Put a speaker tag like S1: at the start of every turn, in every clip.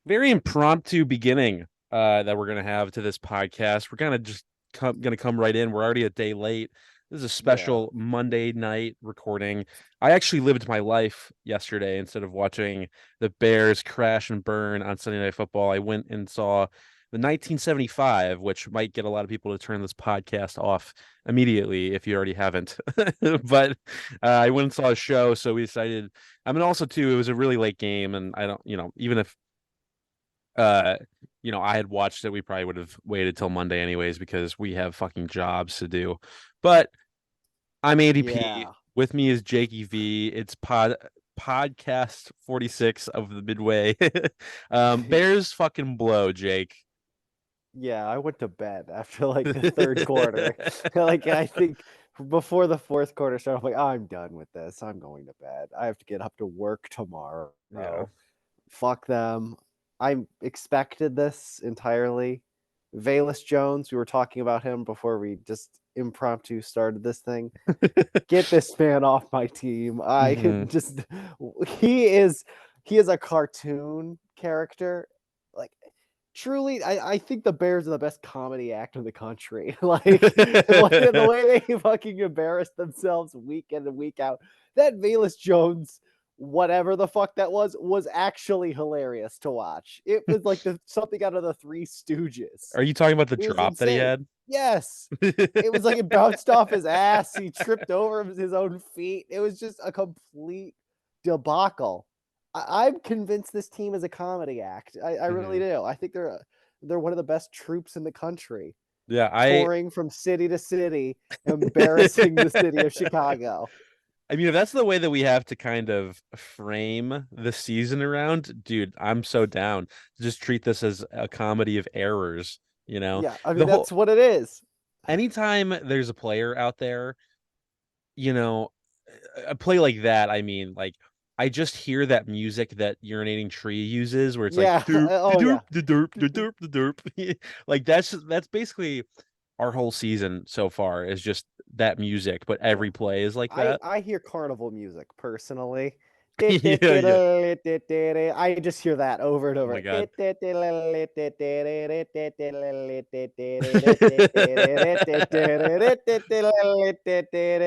S1: Very impromptu beginning that we're gonna have to this podcast. We're kind of just gonna come right in. We're already a day late. This is a
S2: Yeah.
S1: special Monday night recording. I actually lived my life yesterday instead of watching the Bears crash and burn on Sunday Night Football. I went and saw the 1975, which might get a lot of people to turn this podcast off immediately if you already haven't. But I went and saw a show, so we decided. I mean, also too, it was a really late game, and I don't, even if uh I had watched it, we probably would have waited till Monday anyways because we have fucking jobs to do. But I'm ADP.
S2: Yeah.
S1: With me is Jakey V. It's podcast 46 of the Midway. Bears fucking blow, Jake.
S2: Yeah, I went to bed after like the third quarter. Like I think before the fourth quarter started, I'm like, I'm done with this. I'm going to bed. I have to get up to work tomorrow.
S1: Yeah.
S2: Fuck them. I expected this entirely. Valus Jones, we were talking about him before we just impromptu started this thing. Get this man off my team. I
S1: Hmm.
S2: just he is he is a cartoon character. Like truly, I think the Bears are the best comedy act in the country. Like the way they fucking embarrass themselves week in and week out. That Valus Jones, whatever the fuck that was actually hilarious to watch. It was like something out of the Three Stooges.
S1: Are you talking about the
S2: It was
S1: drop that he
S2: insane.
S1: had?
S2: Yes, it was like it bounced off his ass. He tripped over his own feet. It was just a complete debacle. I'm convinced this team is a comedy act. I really
S1: Hmm.
S2: do. I think they're one of the best troops in the country,
S1: Yeah,
S2: touring from city to city, embarrassing the city of Chicago.
S1: I mean, if that's the way that we have to kind of frame the season around, dude, I'm so down. Just treat this as a comedy of errors, you know?
S2: Yeah, I mean
S1: The whole
S2: that's what it is.
S1: anytime there's a player out there, you know, a play like that, I mean, like I just hear that music that Urinating Tree uses where it's like
S2: Yeah.
S1: derp de
S2: Oh
S1: derp
S2: yeah.
S1: de derp de derp de derp. Like that's basically our whole season so far is just that music, but
S2: Yeah.
S1: every play is like
S2: I
S1: that.
S2: I hear carnival music personally.
S1: Yeah, yeah.
S2: I just hear that over and
S1: Oh my
S2: over.
S1: God.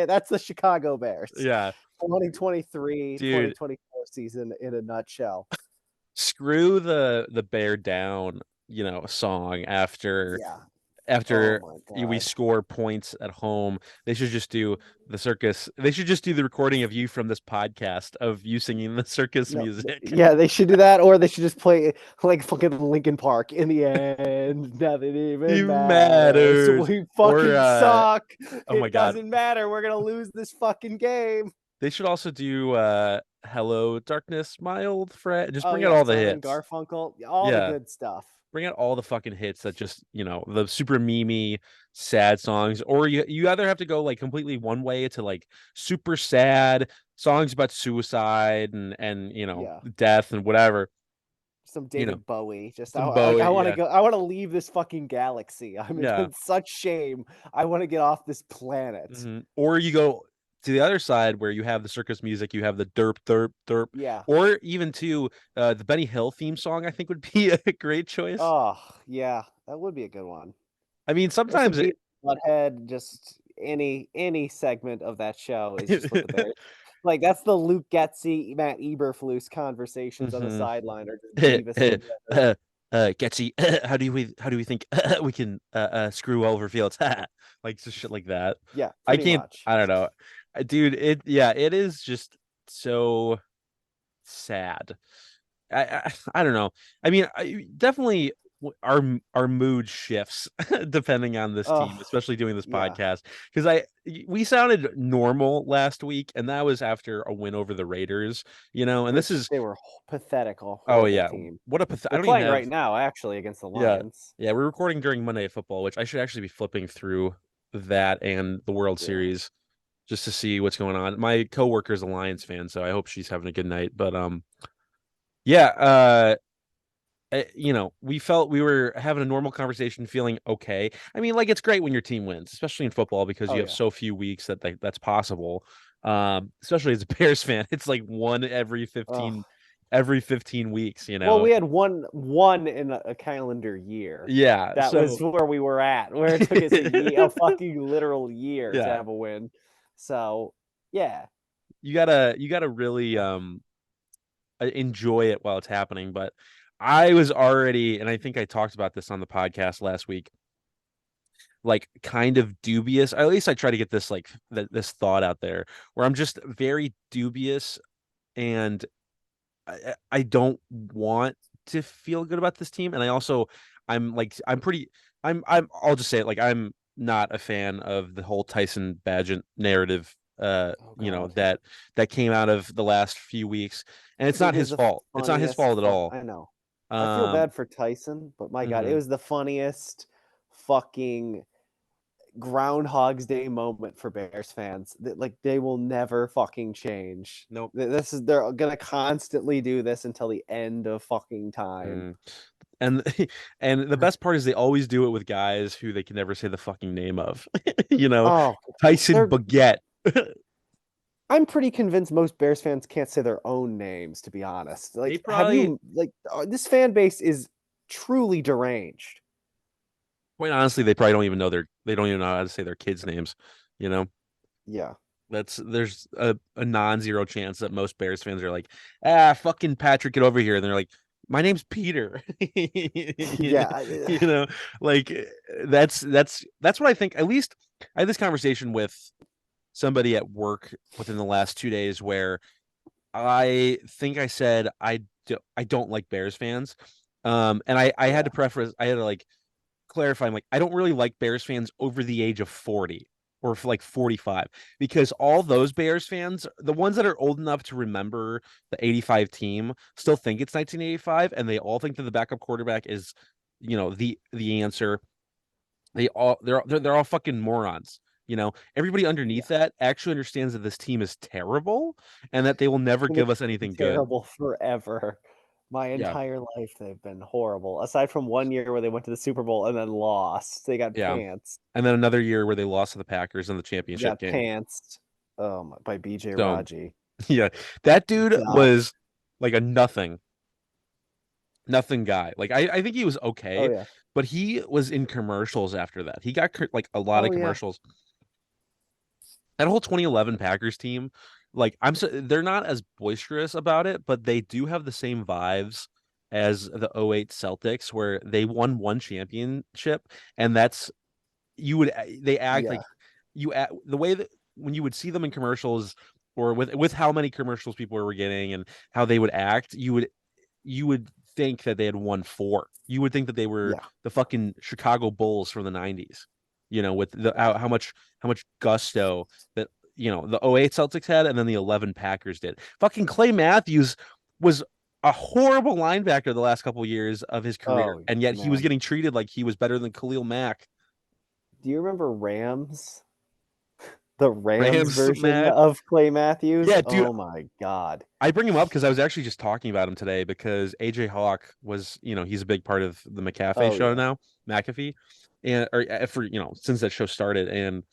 S2: That's the Chicago Bears.
S1: Yeah,
S2: 2023,
S1: dude,
S2: 2024 season in a nutshell.
S1: screw the bear down, song after
S2: Yeah. Oh
S1: after
S2: my
S1: we
S2: god.
S1: score points at home. They should just do the circus. They should just do the recording of you from this podcast of you singing the circus
S2: No,
S1: music.
S2: yeah, they should do that, or they should just play like fucking Linkin Park. In the end, nothing even
S1: It
S2: matters.
S1: matters.
S2: We
S1: Or
S2: fucking suck.
S1: oh my
S2: It
S1: God.
S2: doesn't matter. We're gonna lose this fucking game.
S1: They should also do Hello Darkness, my old friend. Just
S2: Oh
S1: bring out
S2: yeah,
S1: all the
S2: Simon
S1: hits.
S2: Garfunkel, all the
S1: Yeah.
S2: good stuff.
S1: Bring out all the fucking hits that just, the super memey sad songs. Or you either have to go like completely one way to like super sad songs about suicide and
S2: Yeah,
S1: death and whatever,
S2: some
S1: you know,
S2: David Bowie. Just
S1: some
S2: I
S1: Bowie,
S2: want to
S1: yeah.
S2: go. I want to leave this fucking galaxy. I'm
S1: Yeah.
S2: in such shame. I want to get off this planet.
S1: Or you go to the other side where you have the circus music, you have the derp derp derp,
S2: Yeah.
S1: or even to the Benny Hill theme song, I think would be a great choice.
S2: Oh yeah, that would be a good one.
S1: I mean,
S2: Or some
S1: sometimes
S2: beat Butthead, just any segment of that show is just what the Bears like. That's the Luke Getzey, Matt Eberflus conversations on the
S1: Mhm.
S2: sideline, or just Beavis and Butthead.
S1: Getsy, how do we think we can screw over Fields? Like just shit like that.
S2: Yeah,
S1: I
S2: pretty
S1: can't.
S2: much.
S1: I don't know, dude. It is just so sad. I don't know. I mean, definitely our mood shifts depending on this team,
S2: Oh,
S1: especially doing this
S2: yeah.
S1: podcast. Because we sounded normal last week, and that was after a win over the Raiders. And this
S2: Which
S1: is
S2: they were pathetic, a
S1: oh
S2: horrible
S1: yeah,
S2: team.
S1: what a I
S2: They're
S1: don't even
S2: playing
S1: have
S2: right now, actually, against the
S1: yeah
S2: Lions.
S1: yeah we're recording during Monday Football, which I should actually be flipping through that and the World
S2: Yeah.
S1: Series just to see what's going on. My coworker is a Lions fan, so I hope she's having a good night. But yeah, we felt we were having a normal conversation, feeling okay. I mean, like it's great when your team wins, especially in football because
S2: Oh
S1: you have
S2: yeah.
S1: so few weeks that's possible. Especially as a Bears fan, it's like one every
S2: Oh
S1: 15 every 15 weeks, you
S2: Well,
S1: know.
S2: we had one in a calendar year.
S1: Yeah,
S2: That was
S1: so
S2: where we were at, where it took us a fucking literal year to
S1: yeah,
S2: have a win. So yeah,
S1: you gotta really enjoy it while it's happening. But I was already, and I think I talked about this on the podcast last week, like kind of dubious. At least I try to get this like this thought out there where I'm just very dubious, and I don't want to feel good about this team. And I also I'm like I'm pretty I'll just say it, like I'm not a fan of the whole Tyson Badgett narrative,
S2: oh
S1: you know,
S2: god,
S1: that came out of the last few weeks. And it's
S2: it
S1: not
S2: was
S1: his
S2: the
S1: fault. It's not his
S2: funniest.
S1: fault at all.
S2: I know. I feel
S1: Um
S2: bad for Tyson, but my god, it
S1: mhm.
S2: was the funniest fucking Groundhog's Day moment for Bears fans. That like they will never fucking change.
S1: Nope.
S2: This is they're gonna constantly do this until the end of fucking time.
S1: Mm. And and the best part is they always do it with guys who they can never say the fucking name of. You know,
S2: Oh,
S1: Tyson
S2: they're
S1: Baguette.
S2: I'm pretty convinced most Bears fans can't say their own names, to be honest.
S1: They
S2: Like, have
S1: probably,
S2: you like this fan base is truly deranged.
S1: quite honestly, they probably don't even know they don't even know how to say their kids' names. You know,
S2: Yeah.
S1: there's a non-zero chance that most Bears fans are like, ah, fucking Patrick, get over here. And they're like, my name's Peter.
S2: Yeah.
S1: You know, like that's what I think. At least I had this conversation with somebody at work within the last 2 days where I think I said I don't like Bears fans. And I had
S2: Yeah.
S1: to preface, I had to like clarify, I'm like, I don't really like Bears fans over the age of 40 or for like 45, because all those Bears fans, the ones that are old enough to remember the 85 team, still think it's 1985, and they all think that the backup quarterback is, you know, the answer. They're all fucking morons. You know, everybody
S2: Yeah.
S1: underneath that actually understands that this team is terrible and that they will never
S2: And they've
S1: give us
S2: been
S1: anything good.
S2: terrible forever. My
S1: Yeah,
S2: entire life they've been horrible. Aside from one year where they went to the Super Bowl and then lost. They got
S1: yeah.
S2: pants.
S1: And then another year where they lost to the Packers in the
S2: They
S1: championship
S2: got
S1: game.
S2: pantsed. By BJ
S1: So
S2: Raji.
S1: yeah, that dude
S2: God.
S1: was like a nothing guy. Like I think he was
S2: Oh
S1: okay,
S2: yeah.
S1: but he was in commercials after that. He got like a lot of
S2: Oh yeah.
S1: commercials. That whole 2011 Packers team, like they're not as boisterous about it, but they do have the same vibes as the '08 Celtics, where they won one championship, and that's you would they act
S2: Yeah.
S1: like the way that when you would see them in commercials, or with how many commercials people were getting and how they would act, you would think that they had won four. You would think that they were
S2: Yeah.
S1: the fucking Chicago Bulls from the '90s. You know, with the
S2: Yeah.
S1: how much gusto that, you know, the '08 Celtics had, and then the '11 Packers did. Fucking Clay Matthews was a horrible linebacker the last couple of years of his career,
S2: Oh
S1: and yet he was
S2: man.
S1: getting treated like he was better than Khalil Mack.
S2: Do you remember Rams? The Rams
S1: Rams
S2: version
S1: Mack.
S2: of Clay Matthews?
S1: Yeah, dude,
S2: Oh my god.
S1: I bring him up because I was actually just talking about him today because AJ Hawk was, you know, he's a big part of the McAfee
S2: Oh
S1: show
S2: yeah.
S1: now, McAfee, and or for, you know, since that show started. And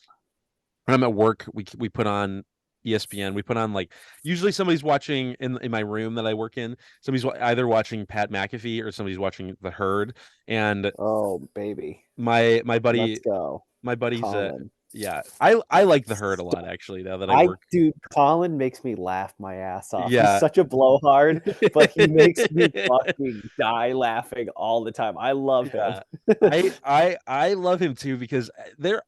S1: when I'm at work, we put on ESPN. We put on like usually somebody's watching in my room that I work in. Somebody's either watching Pat McAfee or somebody's watching The Herd. And
S2: Oh baby.
S1: my
S2: Let's
S1: buddy
S2: go.
S1: my buddy's
S2: Colin.
S1: yeah, I like The Herd a lot actually now that I
S2: I
S1: work.
S2: dude, Colin makes me laugh my ass off. He's
S1: Yeah.
S2: such a blowhard, but he makes me fucking die laughing all the time. I love him.
S1: Yeah. I love him too because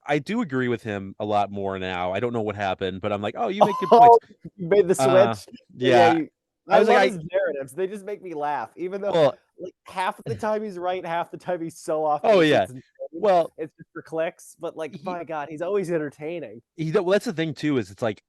S1: I do agree with him a lot more now. I don't know what happened, but I'm like, "Oh, you make good points."
S2: Oh, you made the
S1: Uh
S2: switch. Yeah,
S1: yeah. I
S2: I
S1: was like
S2: love
S1: I
S2: his narratives. They just make me laugh, even though
S1: well,
S2: like half of the time he's right, half the time he's so off
S1: oh
S2: base.
S1: yeah.
S2: It's insane.
S1: Well,
S2: It's just for clicks, but like,
S1: he
S2: my God, he's always entertaining.
S1: well, that's the thing too, is it's like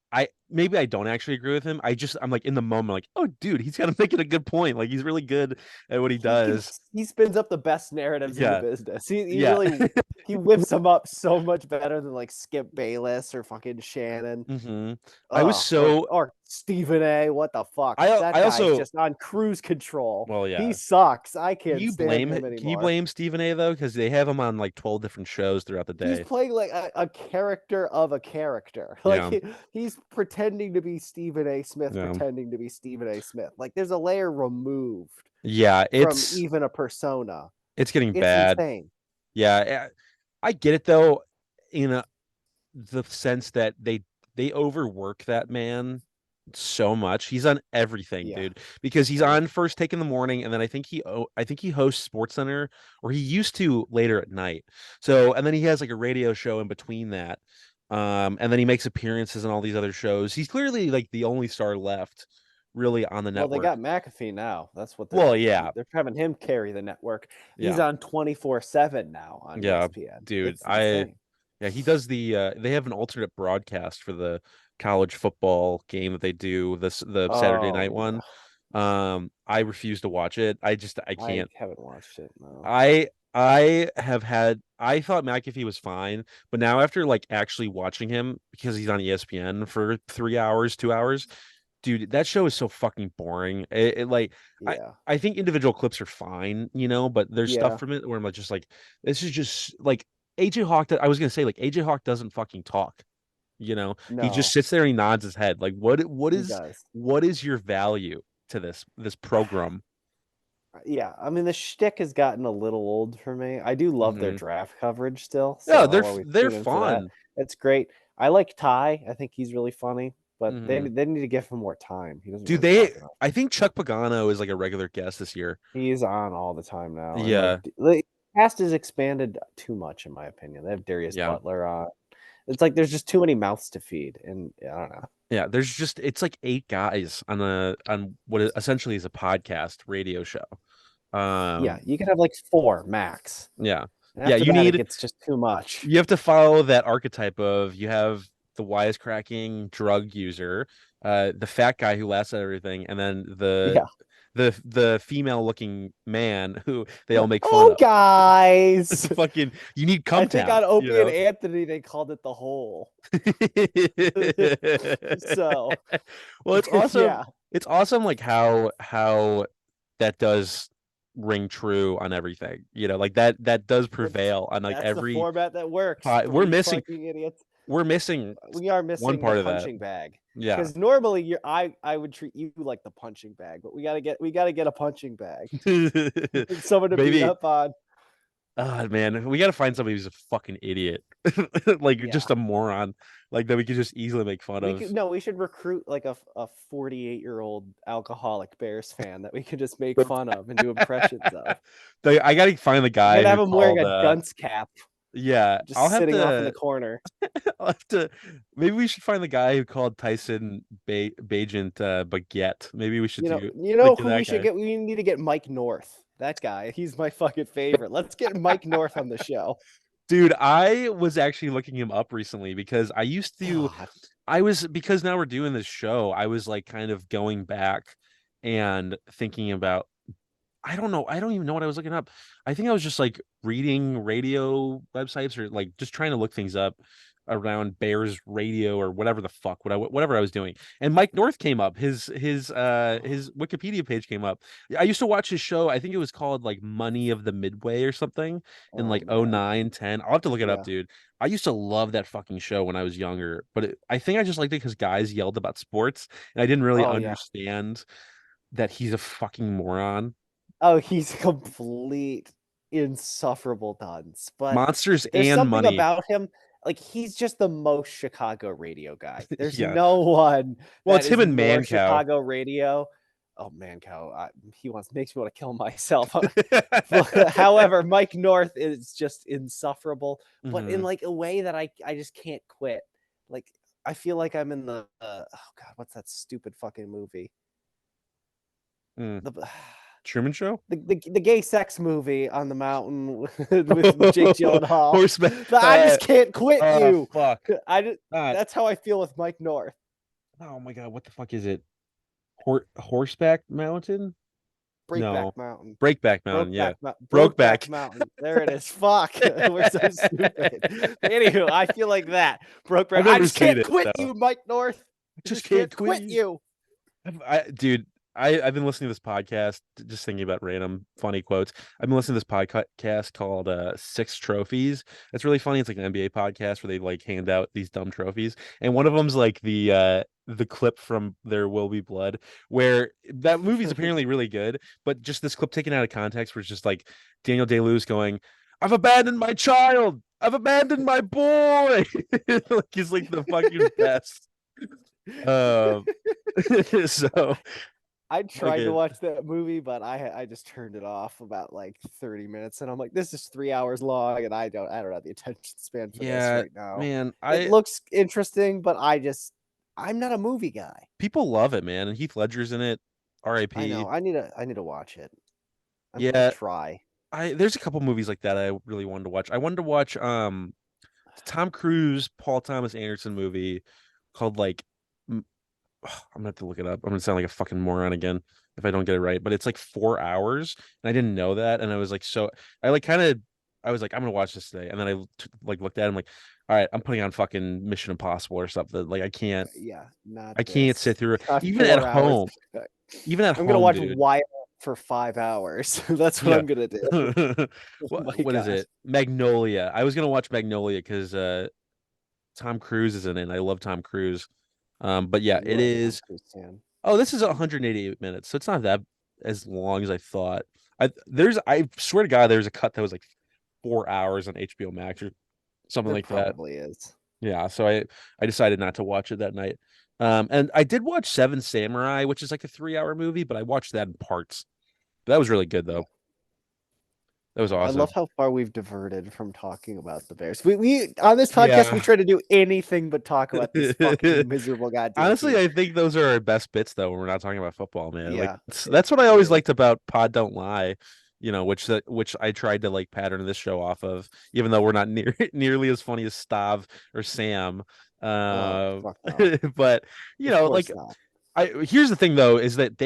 S1: maybe I don't actually agree with him. I'm like in the moment like, "Oh, dude, he's got to make it a good point. Like he's really good at what he does."
S2: He spins up the best narratives in the
S1: Yeah.
S2: business. He
S1: Yeah.
S2: really he whips them up so much better than like Skip Bayless or fucking Shannon.
S1: hmm I was
S2: Oh,
S1: so
S2: or Stephen A. What the fuck? That
S1: I
S2: guy's
S1: also
S2: just on cruise control.
S1: well,
S2: He
S1: yeah.
S2: sucks. I can't stand him
S1: Can you
S2: anymore.
S1: blame Stephen A though? Because they have him on like 12 different shows throughout the
S2: He's
S1: day.
S2: playing like a character of a character. Like
S1: Yeah.
S2: he's pretending pretending to be Stephen A. Smith,
S1: Yeah.
S2: pretending to be Stephen A. Smith. Like there's a layer removed
S1: Yeah,
S2: from even a persona.
S1: it's getting
S2: It's
S1: bad.
S2: insane.
S1: Yeah, I get it though, in the sense that they overwork that man so much. He's on everything,
S2: Yeah.
S1: dude, because he's
S2: Everything.
S1: on First Take in the morning, and then I think he hosts Sports Center, or he used to later at night. So, and then he has like a radio show in between that. And then he makes appearances in all these other shows. He's clearly like the only star left really on the
S2: Well, they
S1: network.
S2: got McAfee now. That's what
S1: Well, yeah.
S2: they're having him carry the network. He's
S1: Yeah.
S2: on 24/7 now on
S1: Yeah,
S2: ESPN.
S1: dude.
S2: It's insane.
S1: Yeah, he does they have an alternate broadcast for the college football game that they do, the Saturday night
S2: Oh
S1: one.
S2: yeah.
S1: I refuse to watch it. I
S2: I
S1: can't.
S2: haven't watched it. No.
S1: I thought McAfee was fine, but now after like actually watching him because he's on ESPN for 3 hours, 2 hours, dude, that show is so fucking boring. Like I
S2: Yeah.
S1: I think individual clips are fine, but there's stuff
S2: Yeah.
S1: from it where I'm like just like this is just like AJ Hawk. I was gonna say like AJ Hawk doesn't fucking talk. He just
S2: No,
S1: sits there and he nods his head. Like
S2: he does.
S1: what is your value to this program?
S2: Yeah, I mean the shtick has gotten a little old for me. I do love their
S1: Hmm.
S2: draft coverage still,
S1: Yeah,
S2: so I'll always
S1: they're
S2: tune into that.
S1: fun.
S2: It's great. I like Ty. I think he's really funny, but
S1: Hmm.
S2: they need to give him more time. He doesn't
S1: Dude,
S2: really talk enough.
S1: I think Chuck Pagano is like a regular guest this year.
S2: He's on all the time now, and
S1: Yeah,
S2: the cast is expanded too much in my opinion. They have Darius
S1: yeah.
S2: Butler on. It's like there's just too many mouths to feed, and I don't know.
S1: Yeah, it's like eight guys on what essentially is a podcast radio show.
S2: Yeah,
S1: Um,
S2: you could have like four max.
S1: yeah.
S2: And
S1: Yeah,
S2: after that, it gets just too much.
S1: you have to follow that archetype of you have the wisecracking drug user, the fat guy who laughs at everything, and then
S2: Yeah.
S1: the female looking man who they all
S2: Yeah.
S1: make fun
S2: Oh,
S1: of.
S2: guys.
S1: Fucking you need
S2: I
S1: cum
S2: think
S1: town,
S2: on Opie and Anthony they called it the hole. So
S1: Well,
S2: yeah,
S1: it's awesome like how that does ring true on everything. Like that does
S2: it's
S1: prevail on like
S2: that's the
S1: every
S2: format that works.
S1: pod.
S2: Three fucking idiots.
S1: We're missing
S2: We are
S1: one
S2: missing the
S1: part of that.
S2: punching bag.
S1: Yeah.
S2: Because normally I would treat you like the punching bag, but we gotta get a punching bag. Someone to beat
S1: Maybe.
S2: up on.
S1: Oh man, we gotta find somebody who's a fucking idiot. Like
S2: Yeah.
S1: just a moron. Like that we could just easily make fun of.
S2: We should recruit like a 48-year-old alcoholic Bears fan that we could just make fun of and do impressions of.
S1: I gotta find the
S2: We
S1: guy
S2: gotta have
S1: who
S2: him wearing
S1: called
S2: a dunce cap,
S1: yeah,
S2: just sitting off in the corner.
S1: I'll have to maybe we should find the guy who called Tyson Bajent Baguette. Maybe we should do
S2: You
S1: like
S2: know who we
S1: that
S2: should
S1: guy.
S2: get? We need to get Mike North. That guy, he's my fucking favorite. Let's get Mike North on the show.
S1: Dude, I was actually looking him up recently because
S2: God,
S1: because now we're doing this show, I was like kind of going back and thinking about I don't know. I don't even know what I was looking up. I think I was just like reading radio websites or like just trying to look things up around Bears radio or whatever the fuck whatever I was doing. And Mike North came up. His Wikipedia page came up. I used to watch his show. I think it was called like Money of the Midway or something in
S2: oh
S1: like
S2: man,
S1: 09, 10. I'll have to look it up,
S2: yeah.
S1: dude. I used to love that fucking show when I was younger, but I think I just liked it because guys yelled about sports and I didn't really
S2: Oh yeah.
S1: understand that he's a fucking moron.
S2: Oh, he's complete insufferable dunce. But
S1: Monsters
S2: there's
S1: and
S2: something
S1: money.
S2: about him. Like he's just the most Chicago radio guy. There's
S1: Yeah.
S2: no one
S1: Well,
S2: that
S1: it's him
S2: is
S1: and
S2: more
S1: Mancow.
S2: Chicago radio. Oh man, cow. Makes me want to kill myself. However, Mike North is just insufferable, but in
S1: Hmm.
S2: like a way that I just can't quit. Like I feel like I'm in the oh god, what's that stupid fucking movie?
S1: Mm.
S2: The
S1: Truman Show?
S2: the gay sex movie on the mountain with Jake Gyllenhaal.
S1: Horseman.
S2: I just can't quit you.
S1: Fuck. Uh,
S2: That's how I feel with Mike North.
S1: oh my god, what the fuck is it? Horseback Mountain?
S2: Breakback
S1: No.
S2: Mountain.
S1: Breakback Mountain, yeah.
S2: Brokeback
S1: Brokeback.
S2: Mountain. There it is. Fuck. We're so stupid. Anywho, I feel like that. Brokeback.
S1: I've
S2: I
S1: never
S2: just
S1: seen
S2: can't
S1: it,
S2: quit
S1: so
S2: you, Mike North. I
S1: just
S2: just
S1: can't
S2: can't quit you.
S1: Dude, I've been listening to this podcast, just thinking about random funny quotes. I've been listening to this podcast called Six Trophies. It's really funny. It's like an NBA podcast where they like hand out these dumb trophies. And one of them's like the clip from There Will Be Blood, where that movie's apparently really good, but just this clip taken out of context, where it's just like Daniel Day-Lewis going, "I've abandoned my child, I've abandoned my boy." Like he's like the fucking best. Um, so
S2: I tried to
S1: okay,
S2: watch that movie, but I just turned it off about like 30 minutes, and I'm like, this is 3 hours long, and I don't have the attention span for this
S1: yeah,
S2: right now.
S1: man,
S2: It
S1: I
S2: looks interesting, but I'm not a movie guy.
S1: people love it, man, and Heath Ledger's in it.
S2: I
S1: R.I.P.
S2: know. I need to watch it. I
S1: Yeah,
S2: try.
S1: I there's a couple movies like that I really wanted to watch. I wanted to watch the Tom Cruise, Paul Thomas Anderson movie called like I'm gonna have to look it up. I'm gonna sound like a fucking moron again if I don't get it right. But it's like 4 hours, and I didn't know that, and I was like, so I like kind of, I was like, I'm gonna watch this today, and then like looked at it, I'm like, all right, I'm putting on fucking Mission Impossible or something. Like
S2: Yeah, not
S1: I can't sit
S2: this.
S1: through it,
S2: Not
S1: even at
S2: 4 hours.
S1: home, even at
S2: I'm gonna
S1: home,
S2: watch
S1: dude.
S2: Wyatt for 5 hours. That's what
S1: Yeah.
S2: I'm gonna do. Oh my
S1: What is
S2: god.
S1: it? Magnolia. I was gonna watch Magnolia because Tom Cruise is in it, and I love Tom Cruise. But yeah,
S2: You
S1: it
S2: are a Tom
S1: is.
S2: Cruise fan.
S1: Oh, this is 188 minutes, so it's not that as long as I thought. I swear to God, there's a cut that was like 4 hours on HBO Max or something
S2: There
S1: like that.
S2: probably is.
S1: Yeah, so I decided not to watch it that night. And I did watch Seven Samurai, which is like a 3 hour movie, but I watched that in parts. That was really good
S2: Yeah.
S1: though. That was
S2: I love
S1: awesome.
S2: how far we've diverted from talking about the Bears. We on this podcast we
S1: Yeah.
S2: try to do anything but talk about this fucking miserable goddamn
S1: Honestly,
S2: team.
S1: I think those are our best bits though when we're not talking about football, man. Like
S2: Yeah,
S1: that's what I
S2: it
S1: always
S2: is.
S1: liked about Pod Don't Lie, which I tried to like pattern this show off of, even though we're not nearly as funny as Stav or Sam.
S2: Oh
S1: Uh,
S2: fuck no.
S1: but
S2: Of
S1: like
S2: course not.
S1: I here's the thing though, is that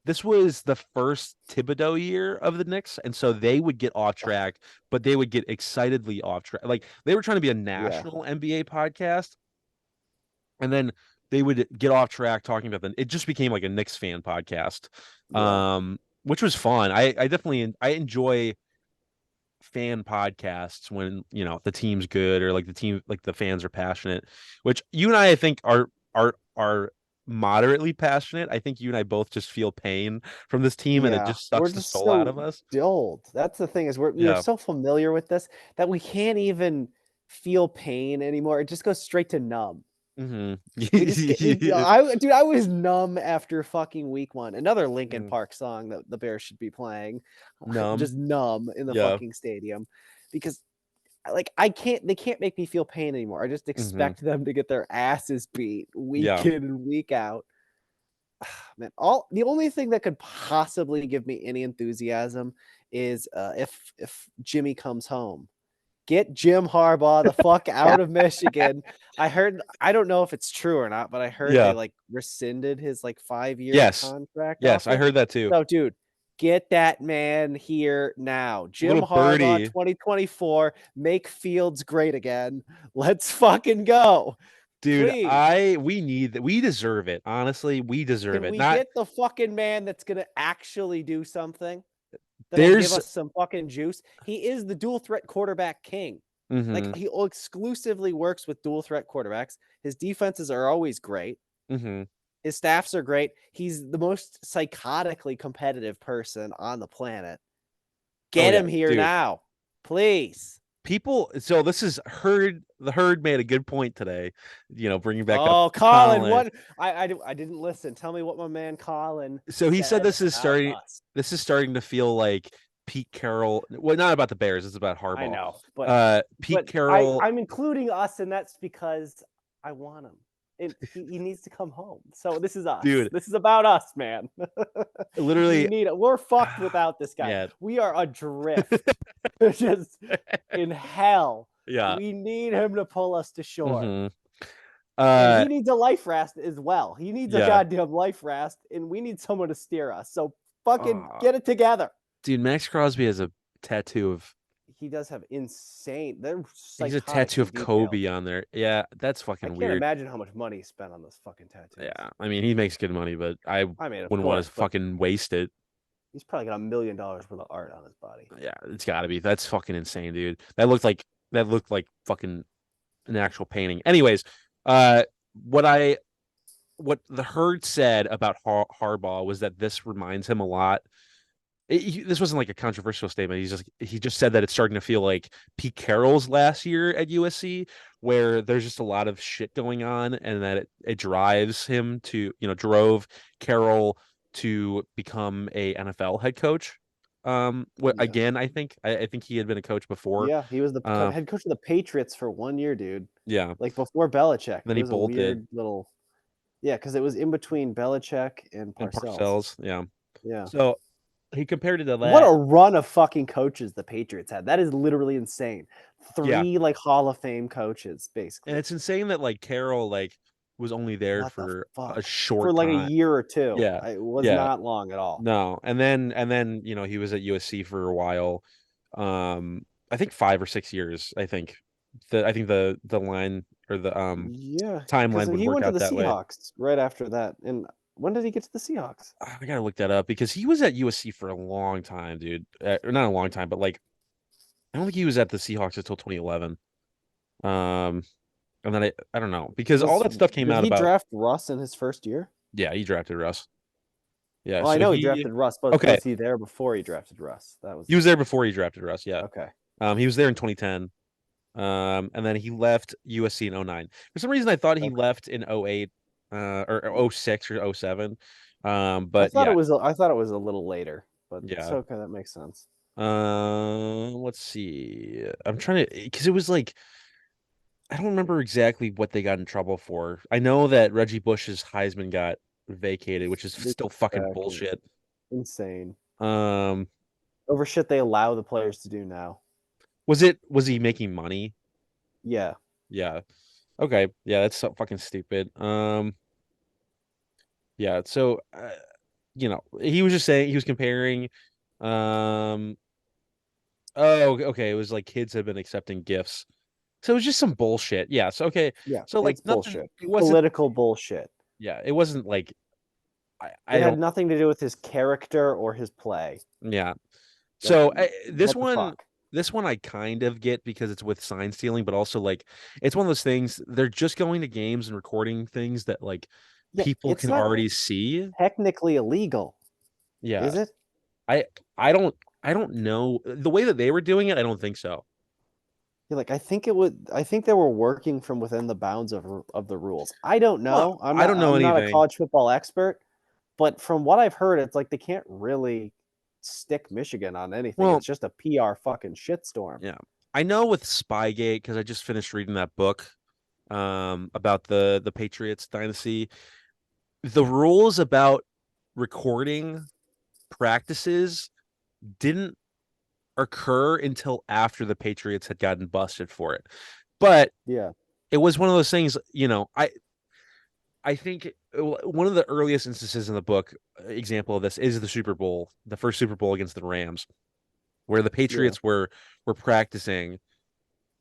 S1: this was the first Thibodeau year of the Knicks, and so they would get off track, but they would get excitedly off track. Like they were trying to be a
S2: Yeah,
S1: national NBA podcast, and then they would get off track talking about them. It just became like a Knicks fan podcast,
S2: yeah,
S1: which was fun. I definitely I enjoy fan podcasts when the team's good or like the team like the fans are passionate, which you and I think are moderately passionate. I think you and I both just feel pain from this team, and it
S2: yeah.
S1: just
S2: We're
S1: sucks the
S2: just
S1: soul out
S2: so
S1: of us.
S2: dulled. That's the thing is we are
S1: Yeah.
S2: so familiar with this that we can't even feel pain anymore. It just goes straight to numb.
S1: Hmm.
S2: We just get I was numb after fucking week 1. Another Linkin Park song that the Bears should be playing.
S1: Numb.
S2: Just numb in the
S1: Yeah.
S2: fucking stadium because like I can't they can't make me feel pain anymore. I just
S1: Hmm.
S2: expect them to get their asses beat week
S1: Yeah.
S2: in and week out. Man, all the only thing that could possibly give me any enthusiasm is if Jimmy comes home. Get Jim Harbaugh the fuck out of Michigan. I don't know if it's true or not, but I heard they
S1: Yeah.
S2: like rescinded his like 5 year
S1: Yes.
S2: contract
S1: Yes, I
S2: offer.
S1: heard that too.
S2: So, dude, get that man here now. Jim
S1: Little
S2: Harbaugh
S1: birdie.
S2: 2024, make Fields great again. Let's fucking go.
S1: Dude,
S2: Please.
S1: we need that. We deserve it. Honestly, we deserve
S2: Can
S1: it.
S2: we
S1: Not
S2: get the fucking man that's gonna actually do something? That'll give
S1: there's
S2: us some fucking juice. He is the dual threat quarterback king. Like
S1: hmm
S2: he exclusively works with dual threat quarterbacks. His defenses are always great.
S1: hmm
S2: His staffs are great. He's the most psychotically competitive person on the planet.
S1: Oh
S2: Get
S1: yeah,
S2: him here
S1: dude.
S2: now, please.
S1: People, so this is Herd. The Herd made a good point today, bringing back up
S2: Oh, Colin,
S1: Colin.
S2: what? I didn't listen. Tell me what my man Colin
S1: So he said
S2: said
S1: this is
S2: about
S1: starting
S2: us.
S1: this is starting to feel like Pete Carroll. Well, not about the Bears, it's about
S2: I
S1: Harbaugh.
S2: know, but
S1: Pete Carroll,
S2: I'm including us, and that's because I want him. And he needs to come home. So this is us.
S1: dude,
S2: This is about us, man. We
S1: literally,
S2: need it. We're fucked without this guy.
S1: yeah.
S2: We are adrift, just in hell.
S1: Yeah.
S2: We need him to pull us to shore.
S1: Hmm.
S2: And
S1: Uh
S2: he needs a life raft as well. He needs a
S1: yeah.
S2: goddamn life raft, and we need someone to steer us. So fucking
S1: Uh,
S2: get it together.
S1: dude, Max Crosby has a tattoo of
S2: He does have insane, they're
S1: he's a tattoo
S2: psychotically
S1: of
S2: detailed.
S1: Kobe on there. Yeah, that's
S2: I
S1: fucking
S2: can't
S1: weird.
S2: imagine how much money he spent on those fucking tattoos.
S1: Yeah, I mean he makes good money, but I
S2: I mean, of
S1: wouldn't want
S2: course,
S1: to
S2: but
S1: fucking waste it.
S2: he's probably got $1 million worth of art on his body.
S1: Yeah, it's got to be. That's fucking insane, dude. That looked like fucking an actual painting. Anyways, what I what the herd said about Harbaugh was that this reminds him a lot. This wasn't like a controversial statement. He just said that it's starting to feel like Pete Carroll's last year at USC, where there's just a lot of shit going on, and that it drives him to, drove Carroll to become a NFL head coach. What
S2: Yeah.
S1: again? I think he had been a coach before.
S2: Yeah, he was the
S1: Uh,
S2: head coach of the Patriots for 1 year, dude.
S1: yeah.
S2: Like before Belichick.
S1: Then
S2: It
S1: he
S2: was a
S1: bolted
S2: weird little yeah, because it was in between Belichick and
S1: and
S2: Parcells.
S1: Parcells. Yeah.
S2: Yeah.
S1: So he compared it to
S2: What a
S1: that.
S2: run of fucking coaches the Patriots had. That is literally insane.
S1: Yeah.
S2: 3 like Hall of Fame coaches,
S1: And
S2: basically.
S1: it's insane that like Carroll was only there
S2: What the
S1: for a
S2: fuck? For
S1: short
S2: like a
S1: time.
S2: year or 2.
S1: Yeah.
S2: It was
S1: Yeah.
S2: not long at all.
S1: No. And then, he was at USC for a while. I think 5 or 6 years, I think the line or the
S2: Yeah, because
S1: timeline would
S2: he
S1: work
S2: went to
S1: out
S2: the
S1: that way.
S2: Seahawks right after that. And when did he get to the Seahawks?
S1: I gotta look that up because he was at USC for a long time, dude. Or not a long time, but like I don't think he was at the Seahawks until 2011. Um, and then I don't know because all
S2: Was
S1: that stuff came
S2: did
S1: out
S2: he
S1: about.
S2: draft Russ in his first year?
S1: Yeah, he drafted Russ. Yeah,
S2: Well, I
S1: so
S2: know he drafted Russ, but
S1: okay,
S2: was he there before he drafted Russ? That was
S1: he was there before he drafted Russ. Yeah,
S2: okay.
S1: he was there in 2010. And then he left USC in '09. For some reason, I thought he
S2: Okay.
S1: left in '08, or '06 or '07. But yeah,
S2: I thought it was a little later, but it's
S1: yeah.
S2: okay. That makes sense.
S1: Let's see. I'm trying to because it was like I don't remember exactly what they got in trouble for. I know that Reggie Bush's Heisman got vacated, which is
S2: They
S1: still fucking
S2: back and
S1: bullshit.
S2: insane
S1: Um,
S2: over shit they allow the players to do now.
S1: was he making money?
S2: Yeah,
S1: Yeah. Okay. Yeah, that's so fucking stupid. Yeah. So, he was just saying he was comparing. Um. Oh, okay. It was like kids have been accepting gifts, so it was just some bullshit. Yeah. So okay.
S2: yeah,
S1: So like
S2: it's
S1: nothing.
S2: bullshit.
S1: It wasn't.
S2: Political bullshit.
S1: Yeah. It wasn't like I
S2: It had
S1: don't.
S2: nothing to do with his character or his play.
S1: Yeah.
S2: Like,
S1: So
S2: what the fuck?
S1: this one I kind of get because it's with sign stealing, but also like it's one of those things. They're just going to games and recording things that like
S2: Yeah,
S1: people
S2: it's
S1: can
S2: not
S1: already see.
S2: technically illegal,
S1: Yeah.
S2: is it?
S1: I I don't I don't know the way that they were doing it. I don't think so.
S2: Yeah, like I think it would. I think they were working from within the bounds of the rules. I don't
S1: Well,
S2: know. I'm
S1: I
S2: not.
S1: don't know
S2: I'm not a
S1: anything.
S2: college football expert, but from what I've heard, it's like they can't really stick Michigan on anything.
S1: Well,
S2: It's just a PR fucking shitstorm.
S1: yeah. I know with Spygate because I just finished reading that book about the Patriots dynasty. The rules about recording practices didn't occur until after the Patriots had gotten busted for it. But
S2: Yeah,
S1: it was one of those things, I think one of the earliest instances in the book example of this is the Super Bowl, the first Super Bowl against the Rams, where the
S2: yeah,
S1: Patriots were practicing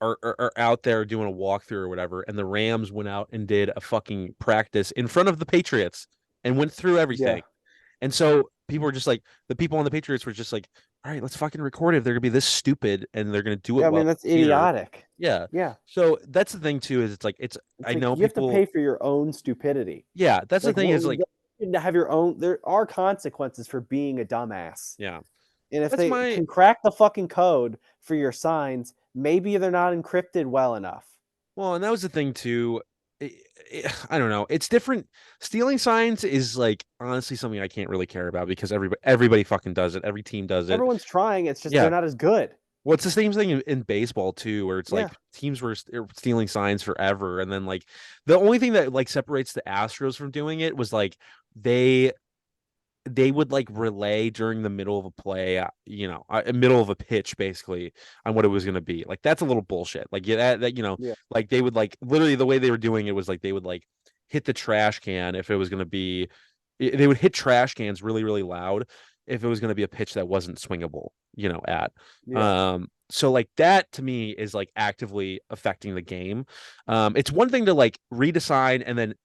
S1: or out there doing a walkthrough or whatever, and the Rams went out and did a fucking practice in front of the Patriots and went through
S2: yeah.
S1: everything. And so people were just like, the people on the Patriots were just like, all right, let's fucking record it. If they're gonna be this stupid and they're gonna do it
S2: Yeah, I
S1: well
S2: mean that's
S1: here.
S2: idiotic.
S1: Yeah.
S2: Yeah,
S1: So that's the thing too, is
S2: it's
S1: I
S2: like
S1: know
S2: you have to pay
S1: people,
S2: for your own stupidity.
S1: yeah, that's the
S2: Like
S1: thing
S2: what
S1: is
S2: you
S1: like,
S2: need to have your own. There are consequences for being a dumbass.
S1: yeah.
S2: And if
S1: That's
S2: they
S1: my
S2: can crack the fucking code for your signs, maybe they're not encrypted well enough.
S1: Well, and that was the thing too. I don't know. It's different. Stealing signs is like honestly something I can't really care about because everybody fucking does it. Every team does it.
S2: Everyone's trying, it's just they're
S1: Yeah.
S2: not as good.
S1: Well, it's the same thing in baseball too, where it's
S2: Yeah.
S1: like teams were stealing signs forever, and then like the only thing that like separates the Astros from doing it was like they they would like relay during the middle of a play, middle of a pitch, basically, on what it was going to be. Like that's a little bullshit. Like yeah,
S2: Yeah.
S1: like they would like literally the way they were doing it was like they would like hit the trash can if it was going to be. They would hit trash cans really really loud if it was going to be a pitch that wasn't swingable. At
S2: Yeah.
S1: so like that to me, is like actively affecting the game. It's one thing to like read a sign and then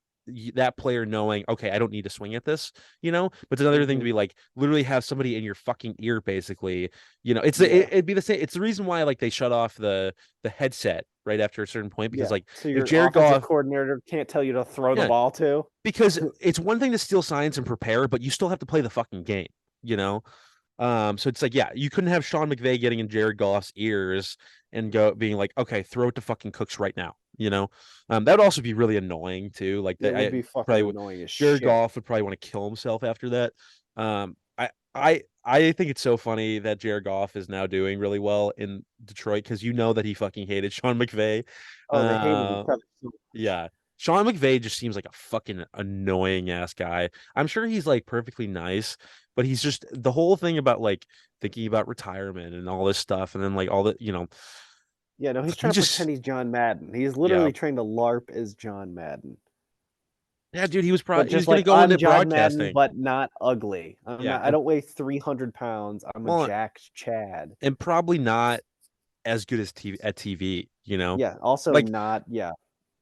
S1: that player knowing, okay, I don't need to swing at this, but it's another thing to
S2: Hmm.
S1: be like literally have somebody in your fucking ear, basically.
S2: Yeah.
S1: It'd be the same. It's the reason why like they shut off the headset right after a certain point because
S2: Yeah.
S1: like
S2: So
S1: if
S2: your
S1: Jared
S2: offensive
S1: Goff,
S2: coordinator can't tell you to throw the
S1: yeah,
S2: ball to.
S1: because it's one thing to steal signs and prepare, but you still have to play the fucking game, you know? So it's like, yeah, you couldn't have Sean McVay getting in Jared Goff's ears and go being like, okay, throw it to fucking Cooks right now, that would also be really annoying too. Like
S2: It
S1: that,
S2: would
S1: I
S2: be fucking
S1: probably
S2: annoying as
S1: Jared
S2: shit.
S1: Goff would probably want to kill himself after that. I think it's so funny that Jared Goff is now doing really well in Detroit because that he fucking hated Sean McVay.
S2: Oh, they hated each
S1: Uh,
S2: other so much.
S1: yeah. Sean McVay just seems like a fucking annoying ass guy. I'm sure he's like perfectly nice, but he's just the whole thing about like thinking about retirement and all this stuff, and then like all the
S2: Yeah, no, he's
S1: he
S2: trying to
S1: just
S2: pretend he's John Madden. He's
S1: yeah
S2: literally trying to LARP as John Madden.
S1: yeah dude
S2: But
S1: he was
S2: just
S1: gonna
S2: like
S1: go
S2: I'm
S1: into
S2: John Madden,
S1: broadcasting.
S2: but not ugly.
S1: Yeah,
S2: I don't weigh 300 pounds. I'm a
S1: well,
S2: jacked Chad.
S1: and probably not as good as TV,
S2: Yeah, also
S1: like
S2: not, yeah.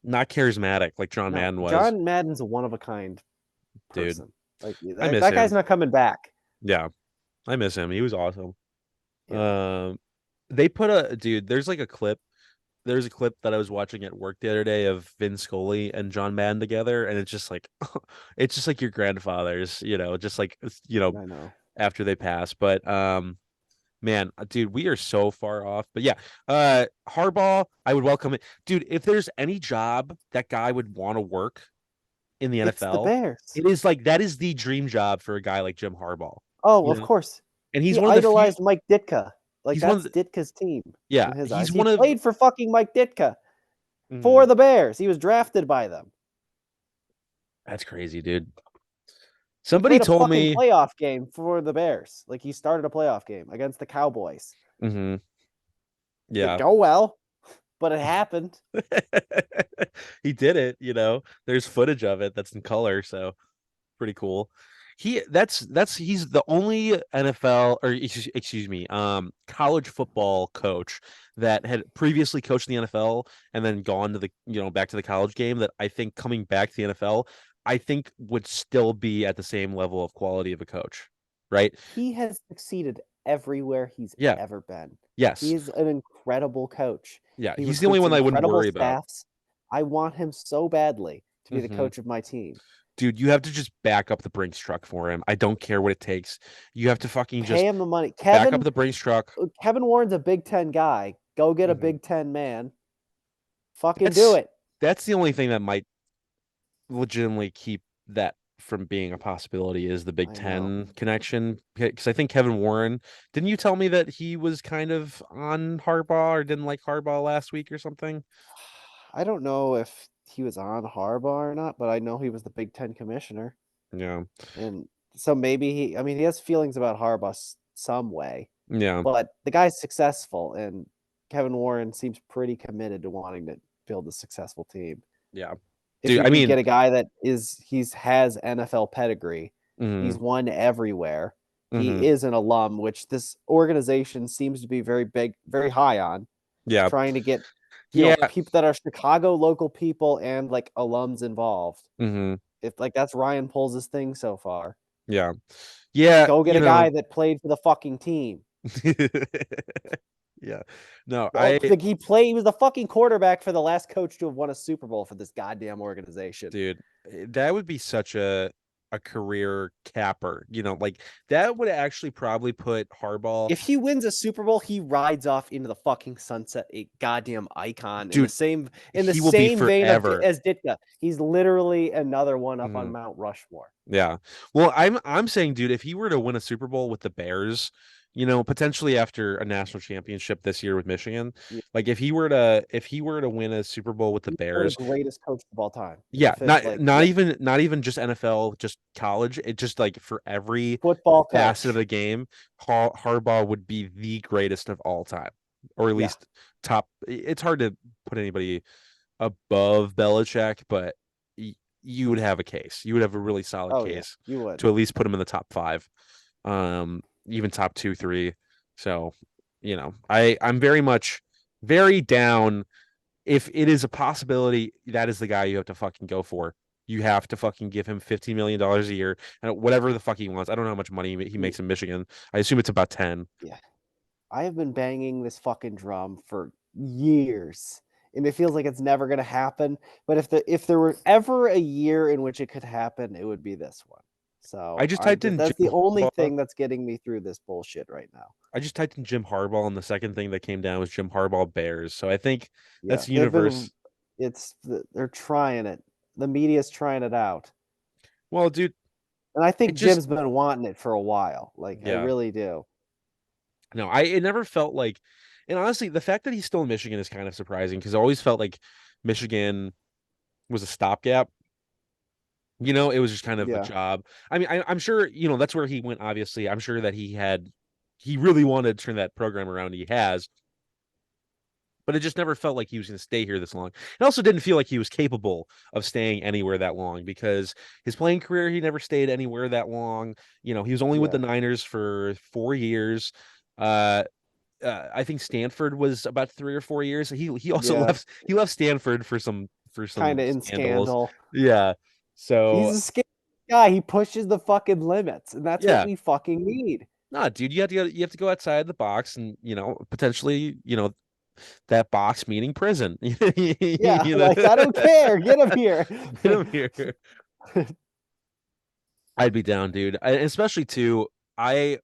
S1: not charismatic like John
S2: No,
S1: Madden was.
S2: John Madden's a one of a kind
S1: Dude,
S2: person. Like
S1: I
S2: that,
S1: miss
S2: that guy's
S1: him.
S2: not coming back.
S1: Yeah, I miss him. He was awesome.
S2: Yeah.
S1: um they put a dude there's a clip that I was watching at work the other day of Vin Scully and John Madden together, and it's just like it's just like your grandfathers, just like
S2: I know.
S1: after they pass. But man, dude, we are so far off. But yeah, Harbaugh, I would welcome it. Dude, if there's any job that guy would want to work in the
S2: It's the
S1: NFL,
S2: Bears.
S1: it is like that is the dream job for a guy like Jim Harbaugh,
S2: Oh,
S1: you
S2: of
S1: know?
S2: course.
S1: And
S2: He idolized Mike Ditka. Like
S1: he's one of
S2: that's
S1: the,
S2: Ditka's team
S1: yeah,
S2: in his eyes.
S1: he's
S2: He
S1: one of
S2: played for fucking Mike Ditka
S1: mhm.
S2: for the Bears. He was drafted by them.
S1: That's crazy, dude.
S2: He
S1: Somebody
S2: played a
S1: told
S2: fucking
S1: me,
S2: playoff game for the Bears. Like he started a playoff game against the Cowboys.
S1: mhm,
S2: Didn't
S1: yeah.
S2: go well, but it happened.
S1: He did it, There's footage of it that's in color, so pretty cool. He's the only NFL or excuse me, college football coach that had previously coached in the NFL and then gone to back to the college game that I think coming back to the NFL, I think would still be at the same level of quality of a coach, right?
S2: He has succeeded everywhere he's
S1: Yeah.
S2: ever been.
S1: Yes.
S2: He's an incredible coach.
S1: Yeah.
S2: He
S1: He's the only
S2: recruits
S1: one I wouldn't
S2: incredible
S1: worry about.
S2: staffs. I want him so badly to be the
S1: Hmm.
S2: coach of my team.
S1: Dude, you have to just back up the Brinks truck for him. I don't care what it takes. You have to fucking
S2: Pay
S1: just
S2: him the money.
S1: back up the Brinks truck.
S2: Kevin Warren's a Big Ten guy. Go get a
S1: Hmm.
S2: Big Ten man. Fucking do
S1: That's
S2: it.
S1: that's the only thing that might legitimately keep that from being a possibility is the Big
S2: I know.
S1: Ten connection. Because I think Kevin Warren, didn't you tell me that he was kind of on Harbaugh or didn't like Harbaugh last week or something?
S2: I don't know if he was on Harbaugh or not, but I know he was the Big Ten commissioner.
S1: Yeah.
S2: And so maybe I mean, he has feelings about Harbaugh some way,
S1: Yeah.
S2: but the guy's successful, and Kevin Warren seems pretty committed to wanting to build a successful team.
S1: Yeah.
S2: If
S1: Dude,
S2: you're
S1: I
S2: going to
S1: mean,
S2: get a guy that has NFL pedigree,
S1: mhm,
S2: he's won everywhere. He
S1: mhm.
S2: is an alum, which this organization seems to be very big, very high on,
S1: Yeah.
S2: trying to get
S1: Yeah.
S2: people that are Chicago local people and like alums involved.
S1: Mhm.
S2: If like that's Ryan Poles' thing so far.
S1: Yeah. Yeah,
S2: Go get a guy that played for the fucking team.
S1: Yeah. No,
S2: Oh, like he was the fucking quarterback for the last coach to have won a Super Bowl for this goddamn organization.
S1: dude, that would be such a career capper. Like that would actually probably put Harbaugh,
S2: If he wins a Super Bowl, he rides off into the fucking sunset, a goddamn icon
S1: dude,
S2: in the
S1: he will be
S2: same vein of
S1: forever.
S2: as Ditka. He's literally another one up on
S1: Mhm.
S2: Mount Rushmore.
S1: Yeah. Well, I'm saying, dude, if he were to win a Super Bowl with the Bears, potentially after a national championship this year with Michigan,
S2: Yeah,
S1: like if he were to win a Super Bowl with the
S2: he's one of
S1: Bears,
S2: the greatest coaches of all time.
S1: yeah,
S2: If it
S1: not
S2: like
S1: not
S2: yeah,
S1: even not even just NFL, just college. It just like for every
S2: football
S1: facet of
S2: coach.
S1: the game, Harbaugh would be the greatest of all time, or at
S2: Yeah.
S1: least top. It's hard to put anybody above Belichick, but you would have a case. You would have a really solid
S2: Oh yeah,
S1: case
S2: you would.
S1: to at least put him in the top five, even top two, three. So, I'm very much very down. If it is a possibility, that is the guy you have to fucking go for. you have to fucking give him $15 million a year and whatever the fuck he wants. I don't know how much money he makes in Michigan. I assume it's about 10.
S2: Yeah. I have been banging this fucking drum for years, and it feels like it's never going to happen. But if there were ever a year in which it could happen, it would be this one.
S1: I
S2: So
S1: just typed in
S2: that's
S1: Jim
S2: the only
S1: Harbaugh.
S2: thing that's getting me through this bullshit right now.
S1: I just typed in Jim Harbaugh, and the second thing that came down was Jim Harbaugh Bears. So I think
S2: Yeah,
S1: that's the
S2: they've been.
S1: universe.
S2: They're trying it. The media's trying it out,
S1: Well, dude,
S2: and I
S1: it
S2: think
S1: just
S2: Jim's been wanting it for a while. Like I
S1: yeah.
S2: really do.
S1: No, I it never felt like, and honestly, the fact that he's still in Michigan is kind of surprising because I always felt like Michigan was a stopgap. It was just kind of a
S2: Yeah,
S1: job. I mean, I'm sure, that's where he went, obviously. I'm sure that he really wanted to turn that program around. He has, but it just never felt like he was going to stay here this long. It also didn't feel like he was capable of staying anywhere that long because his playing career, he never stayed anywhere that long. He was only with the
S2: yeah,
S1: Niners for 4 years. Uh, I think Stanford was about 3 or 4 years. He also
S2: yeah.
S1: left Stanford for
S2: Kind
S1: some
S2: of in
S1: scandals.
S2: scandal.
S1: Yeah.
S2: He's
S1: So
S2: a scary guy. He pushes the fucking limits, and that's what
S1: yeah.
S2: we fucking need.
S1: Nah, dude, you have to go outside the box and potentially, that box meaning prison.
S2: Yeah,
S1: You know,
S2: like I don't care. Get him here.
S1: get him here. I'd be down, dude. Especially too, I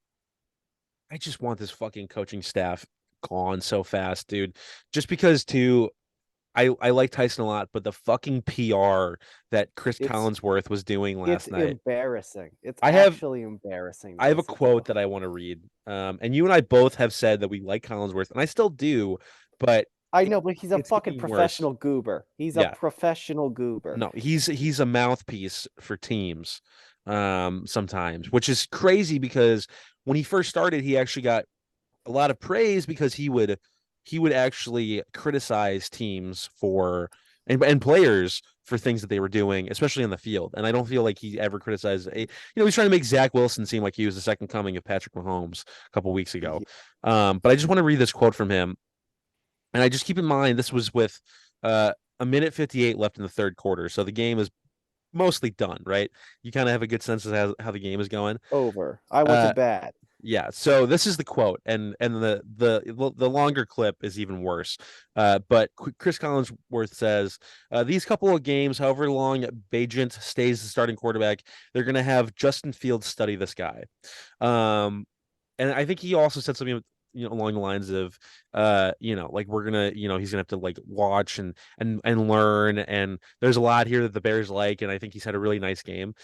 S1: I just want this fucking coaching staff gone so fast, dude. Just because too, I like Tyson a lot, but the fucking PR that Chris
S2: it's
S1: Collinsworth was doing
S2: it's
S1: last night.
S2: embarrassing. It's
S1: I have
S2: actually embarrassing
S1: I
S2: to
S1: have a
S2: listen to.
S1: quote that I want to read. And you and I both have said that we like Collinsworth, and I still do, but
S2: I
S1: it,
S2: know, but he's a
S1: it's
S2: fucking
S1: getting worse.
S2: professional goober. He's a
S1: Yeah.
S2: professional goober.
S1: No, he's a mouthpiece for teams sometimes, which is crazy because when he first started, he actually got a lot of praise because he would actually criticize teams for and players for things that they were doing, especially on the field. And I don't feel like he ever criticized he's trying to make Zach Wilson seem like he was the second coming of Patrick Mahomes a couple weeks ago.
S2: Ye-
S1: But I just want to read this quote from him. And I just keep in mind this was with a minute 58 left in the third quarter. So the game is mostly done, right? You kind of have a good sense of how the game is going.
S2: Over. I went to
S1: Uh,
S2: bed.
S1: yeah, so this is the quote, and the longer clip is even worse. But Chris Collinsworth says, "These couple of games, however long Bajent stays the starting quarterback, they're going to have Justin Fields study this guy." Um, and I think he also said something along the lines of like we're gonna he's gonna have to like watch and learn, and there's a lot here that the Bears like, and I think he's had a really nice game.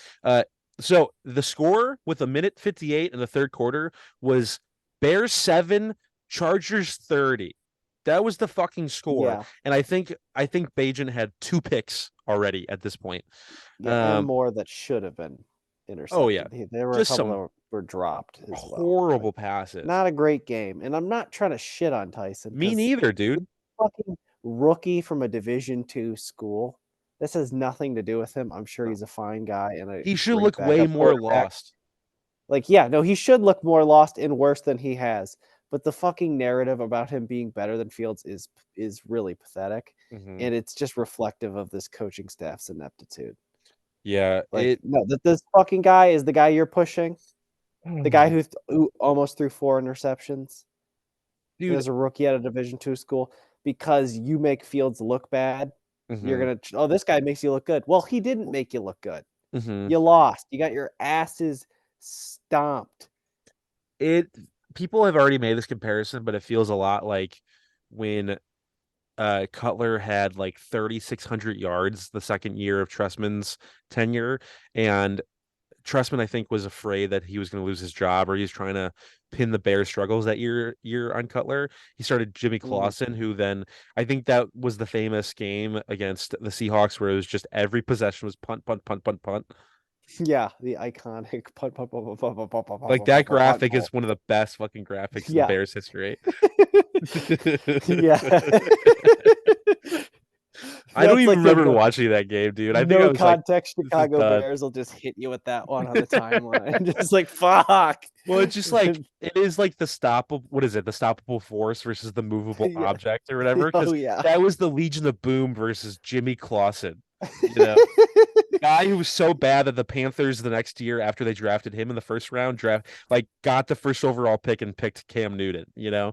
S1: So the score with a minute 58 in the third quarter was Bears 7, Chargers 30. That was the fucking score.
S2: Yeah.
S1: And I think Bajan had 2 picks already at this point.
S2: Yeah, and
S1: um
S2: more that should have been
S1: oh yeah,
S2: intercepted. There were a
S1: just
S2: couple that
S1: some
S2: were dropped as well. Like,
S1: horrible passes.
S2: not a great game. And I'm not trying to shit on Tyson
S1: Me
S2: because
S1: neither, dude.
S2: fucking rookie from a Division II school. This has nothing to do with him. I'm sure he's a fine guy and a
S1: He should
S2: great
S1: look way
S2: backup
S1: more
S2: quarterback.
S1: lost.
S2: Like, yeah, no, he should look more lost and worse than he has. But the fucking narrative about him being better than Fields is really pathetic.
S1: Hmm.
S2: And it's just reflective of this coaching staff's ineptitude.
S1: Yeah,
S2: Like, no, that this fucking guy is the guy you're pushing. The guy who almost threw 4 interceptions
S1: dude.
S2: as a rookie at a Division II school because you make Fields look bad. You're
S1: Hmm.
S2: gonna, oh, this guy makes you look good. Well, he didn't make you look good.
S1: Hmm.
S2: You lost. You got your asses stomped.
S1: It People have already made this comparison, but it feels a lot like when Cutler had like 3,600 yards the second year of Tressman's tenure, and Tressman, I think, was afraid that he was going to lose his job, or he was trying to pin the Bears' struggles that year on Cutler. He started Jimmy
S2: Mhm.
S1: Clausen, who then I think that was the famous game against the Seahawks where it was just every possession was punt, punt, punt, punt, punt.
S2: Yeah, the iconic punt, punt, punt, punt, punt, punt, punt, punt,
S1: Like
S2: punt,
S1: that
S2: punt, punt,
S1: graphic
S2: punt.
S1: is one of the best fucking graphics in the
S2: Yeah.
S1: Bears history.
S2: Yeah.
S1: I don't
S2: That's
S1: even
S2: like the
S1: remember watching that game, dude. I think I
S2: no
S1: was like,
S2: context
S1: this is
S2: Chicago
S1: done.
S2: Bears will just hit you with that one on the timeline. Just like fuck.
S1: Well, it's just like it is like the stoppable. What is it? The stoppable force versus the movable
S2: Yeah.
S1: object or whatever.
S2: Oh
S1: Because
S2: yeah.
S1: that was the Legion of Boom versus Jimmy Clausen. You know, guy who was so bad that the Panthers the next year after they drafted him in the first round got the first overall pick and picked Cam Newton,
S2: Yeah.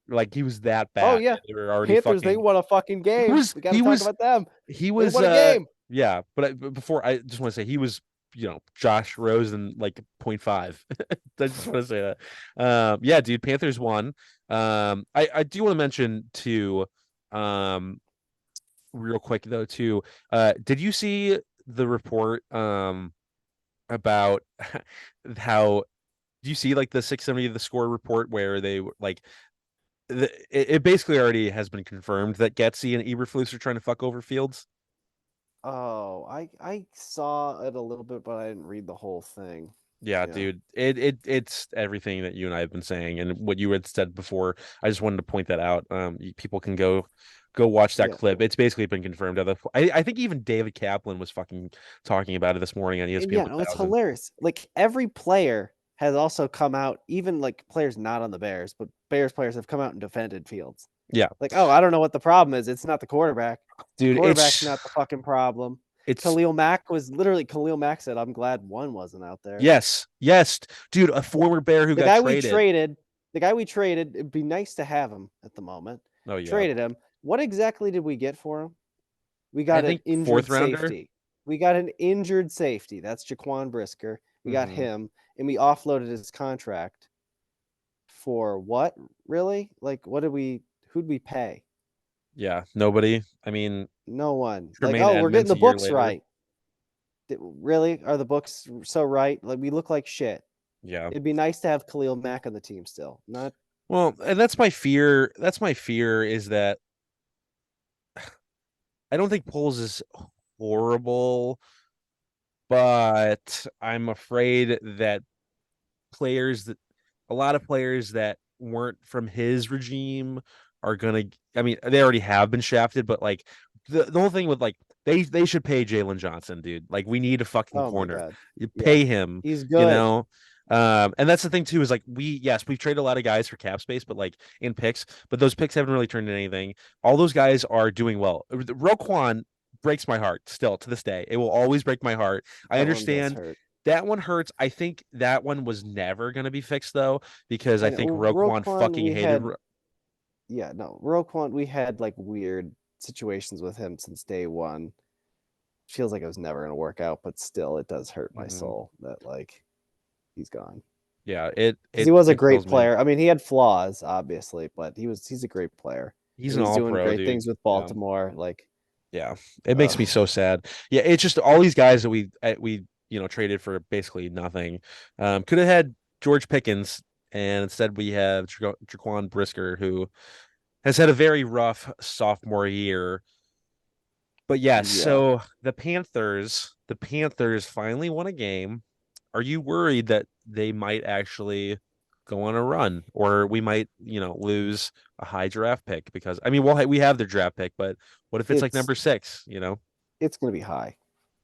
S1: like he was that
S2: Oh
S1: bad.
S2: yeah.
S1: They were already
S2: Panthers, they
S1: fucking
S2: won a fucking
S1: he
S2: game.
S1: was
S2: We got to
S1: he
S2: talk
S1: was
S2: about them.
S1: he
S2: They
S1: was
S2: won a game.
S1: yeah, but before I just want to say he was Josh Rosen like point 0.5. I just want to say that. Yeah, dude, Panthers won. I do want to mention too, real quick though too. Did you see the report about how do you see like the 670 the score report where they like it basically already has been confirmed that Getsy and Eberflus are trying to fuck over Fields.
S2: Oh, I saw it a little bit, but I didn't read the whole thing.
S1: Yeah,
S2: Yeah.
S1: dude. It's everything that you and I have been saying and what you had said before. I just wanted to point that out. People can go watch that
S2: Yeah.
S1: clip. It's basically been confirmed. I think even David Kaplan was fucking talking about it this morning on
S2: And
S1: ESPN
S2: yeah, no, it's
S1: 1000.
S2: hilarious. Like every player has also come out, even like players not on the Bears, but Bears players have come out and defended Fields.
S1: Yeah,
S2: Like, oh, I don't know what the problem is. It's not the quarterback. The
S1: dude.
S2: quarterback's not the fucking problem.
S1: It's
S2: Khalil Mack said, I'm glad one wasn't out there.
S1: yes, dude. A former Bear who
S2: The
S1: got
S2: guy we
S1: traded.
S2: traded, the guy we traded, it'd be nice to have him at the moment.
S1: Oh yeah,
S2: Traded him. What exactly did we get for him? We
S1: I
S2: got an
S1: think fourth
S2: injured
S1: rounder.
S2: safety. We got an injured safety. That's Jaquan Brisker. We got
S1: Hmm.
S2: him, and we offloaded his contract for what? Really? Like, what did we? Who'd we pay?
S1: Yeah, nobody. I mean,
S2: No one. Like,
S1: Tremaine
S2: oh, we're getting
S1: Edmonds
S2: the
S1: a year
S2: books
S1: later.
S2: right. Really? Are the books so right? Like, we look like shit.
S1: Yeah.
S2: It'd be nice to have Khalil Mack on the team still. Not.
S1: Well, and that's my fear. That's my fear is that I don't think Poles is horrible, but I'm afraid that players that a lot of players that weren't from his regime are gonna. I mean, they already have been shafted, but like the whole thing with like they should pay Jalen Johnson, dude. Like we need a fucking
S2: Oh my
S1: corner.
S2: god.
S1: You
S2: Yeah,
S1: pay him,
S2: he's
S1: you
S2: good.
S1: know. And that's the thing too is like we've traded a lot of guys for cap space, but like in picks, but those picks haven't really turned into anything. All those guys are doing well. Roquan breaks my heart still to this day. It will always break my heart. I
S2: That one does
S1: understand
S2: hurt.
S1: that one hurts. I think that one was never going to be fixed though, because I
S2: And
S1: think Roquan
S2: Roquan,
S1: fucking
S2: we
S1: hated.
S2: had yeah, no, Roquan, we had like weird situations with him since day one. Feels like it was never gonna work out, but still, it does hurt my
S1: Mhm.
S2: soul that like he's gone
S1: Yeah, it
S2: because he
S1: it
S2: was a
S1: it
S2: great
S1: kills me.
S2: player. I mean, he had flaws, obviously, but he's a great player,
S1: He's
S2: and
S1: an
S2: he's
S1: all
S2: doing
S1: pro,
S2: great
S1: dude.
S2: things with
S1: Yeah,
S2: Baltimore. Like,
S1: yeah. It makes me
S2: ugh,
S1: so sad. Yeah, it's just all these guys that we traded for basically nothing. Could have had George Pickens, and instead we have Jaquan Brisker, who has had a very rough sophomore year. But yes,
S2: yeah,
S1: so the Panthers finally won a game. Are you worried that they might actually go on a run, or we might, lose a high draft pick? Because I mean, we have their draft pick, but what if it's like
S2: it's
S1: number 6?
S2: it's gonna be high,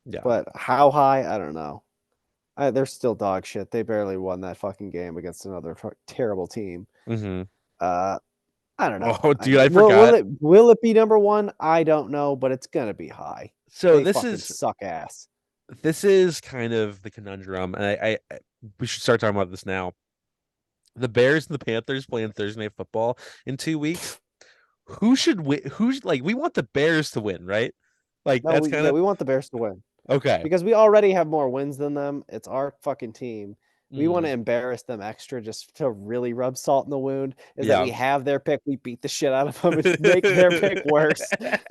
S1: Yeah.
S2: but how high? I don't know. They're still dog shit. They barely won that fucking game against another terrible team.
S1: Hmm.
S2: Uh, I don't know.
S1: Oh, dude, I
S2: Will will
S1: forgot.
S2: it will it be number one? I don't know, but it's gonna be high.
S1: So
S2: They
S1: this
S2: fucking
S1: is
S2: suck ass.
S1: this is kind of the conundrum, and we should start talking about this now. The Bears and the Panthers playing Thursday Night Football in 2 weeks. Who should win? Who's like we want the Bears to win, right? Like
S2: No,
S1: that's
S2: we
S1: kind
S2: yeah,
S1: of
S2: we want the Bears to win
S1: okay.
S2: because we already have more wins than them. It's our fucking team. We want
S1: Hmm.
S2: to embarrass them extra just to really rub salt in the wound. Is that
S1: Yeah.
S2: we have their pick, we beat the shit out of them and make their pick worse.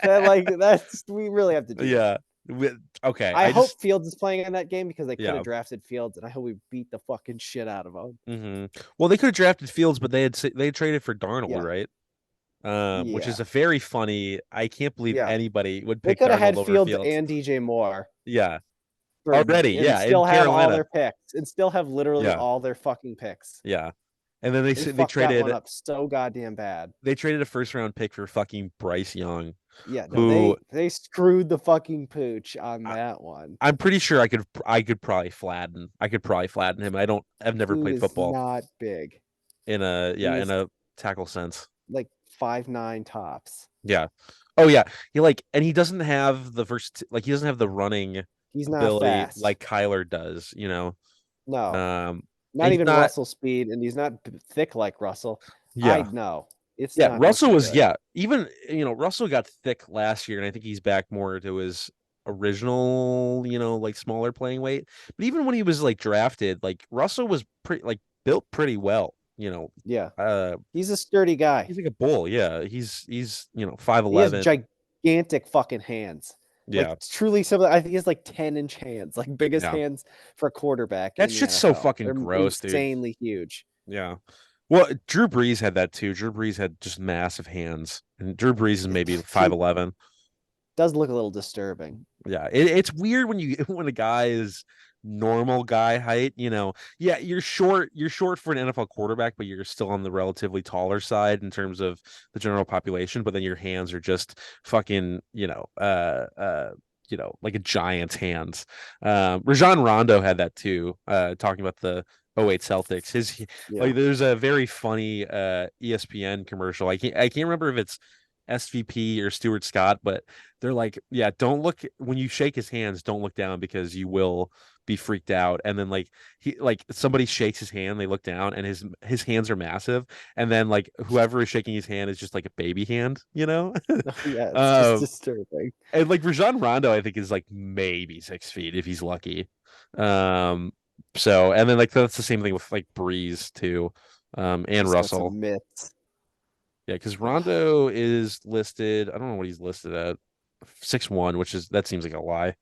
S2: That's we really have to do that.
S1: Yeah. Wi- okay.
S2: I
S1: I
S2: hope
S1: just
S2: Fields is playing in that game because they could
S1: yeah.
S2: have drafted Fields, and I hope we beat the fucking shit out of them.
S1: Well, they could have drafted Fields, but they traded for Darnold,
S2: Yeah,
S1: right? Which is
S2: yeah,
S1: a very funny. I can't believe
S2: yeah.
S1: anybody would
S2: They
S1: pick
S2: could have
S1: Darnold
S2: had
S1: over
S2: Fields
S1: Fields.
S2: and DJ Moore
S1: Yeah.
S2: for
S1: Already.
S2: and
S1: Yeah. In
S2: still have all
S1: Carolina.
S2: their picks and still have literally
S1: Yeah.
S2: all their fucking picks.
S1: Yeah. And then they
S2: They
S1: they
S2: fucked that one
S1: traded
S2: up so goddamn bad.
S1: they traded a first round pick for fucking Bryce Young,
S2: Yeah, no,
S1: who
S2: they screwed the fucking pooch on
S1: I,
S2: that one.
S1: I'm pretty sure I could probably flatten. I could probably flatten him. I've never
S2: Dude
S1: played
S2: is
S1: football
S2: not big.
S1: in a
S2: He
S1: in
S2: is
S1: a tackle sense.
S2: like 5'9" tops.
S1: Yeah. Oh yeah, and he doesn't have the first like he doesn't have the running
S2: He's not
S1: ability
S2: fast.
S1: like Kyler does,
S2: No,
S1: And
S2: not
S1: he's
S2: even
S1: not.
S2: Russell speed, and he's not thick like Russell. I
S1: Yeah,
S2: know it's
S1: yeah.
S2: not
S1: Russell
S2: looking
S1: was
S2: good.
S1: yeah. Even Russell got thick last year, and I think he's back more to his original like smaller playing weight. But even when he was like drafted, like Russell was pretty like built pretty well.
S2: Yeah,
S1: Uh,
S2: he's a sturdy guy.
S1: he's like a bull. Yeah, he's
S2: He has
S1: 5'11".
S2: gigantic fucking hands.
S1: Yeah,
S2: Like truly, some I think he has like 10-inch hands, like biggest
S1: yeah.
S2: hands for a quarterback
S1: That
S2: in the
S1: shit's so
S2: NFL.
S1: fucking
S2: They're
S1: gross, dude.
S2: insanely huge.
S1: Yeah. Well, Drew Brees had that too. Drew Brees had just massive hands, and Drew Brees is maybe
S2: He
S1: 5'11".
S2: does look a little disturbing.
S1: Yeah, it's weird when you when a guy is normal guy height. Yeah, you're short for an NFL quarterback, but you're still on the relatively taller side in terms of the general population. But then your hands are just fucking, like a giant's hands. Rajon Rondo had that too. Talking about the '08 Celtics,
S2: Yeah.
S1: there's a very funny ESPN commercial. I can't remember if it's SVP or Stuart Scott, but they're like, yeah, don't look when you shake his hands, don't look down because you will be freaked out. And then somebody shakes his hand, they look down and his hands are massive. And then like whoever is shaking his hand is just like a baby hand, you know?
S2: Yeah, it's just
S1: uh,
S2: disturbing.
S1: and like Rajon Rondo, I think is like maybe 6 feet if he's lucky. Um, so and then like that's the same thing with like Breeze too, and
S2: He's got
S1: Russell.
S2: some myths.
S1: Yeah, because
S2: Ugh.
S1: Rondo is listed. I don't know what he's listed at. 6'1", which is that seems like a lie.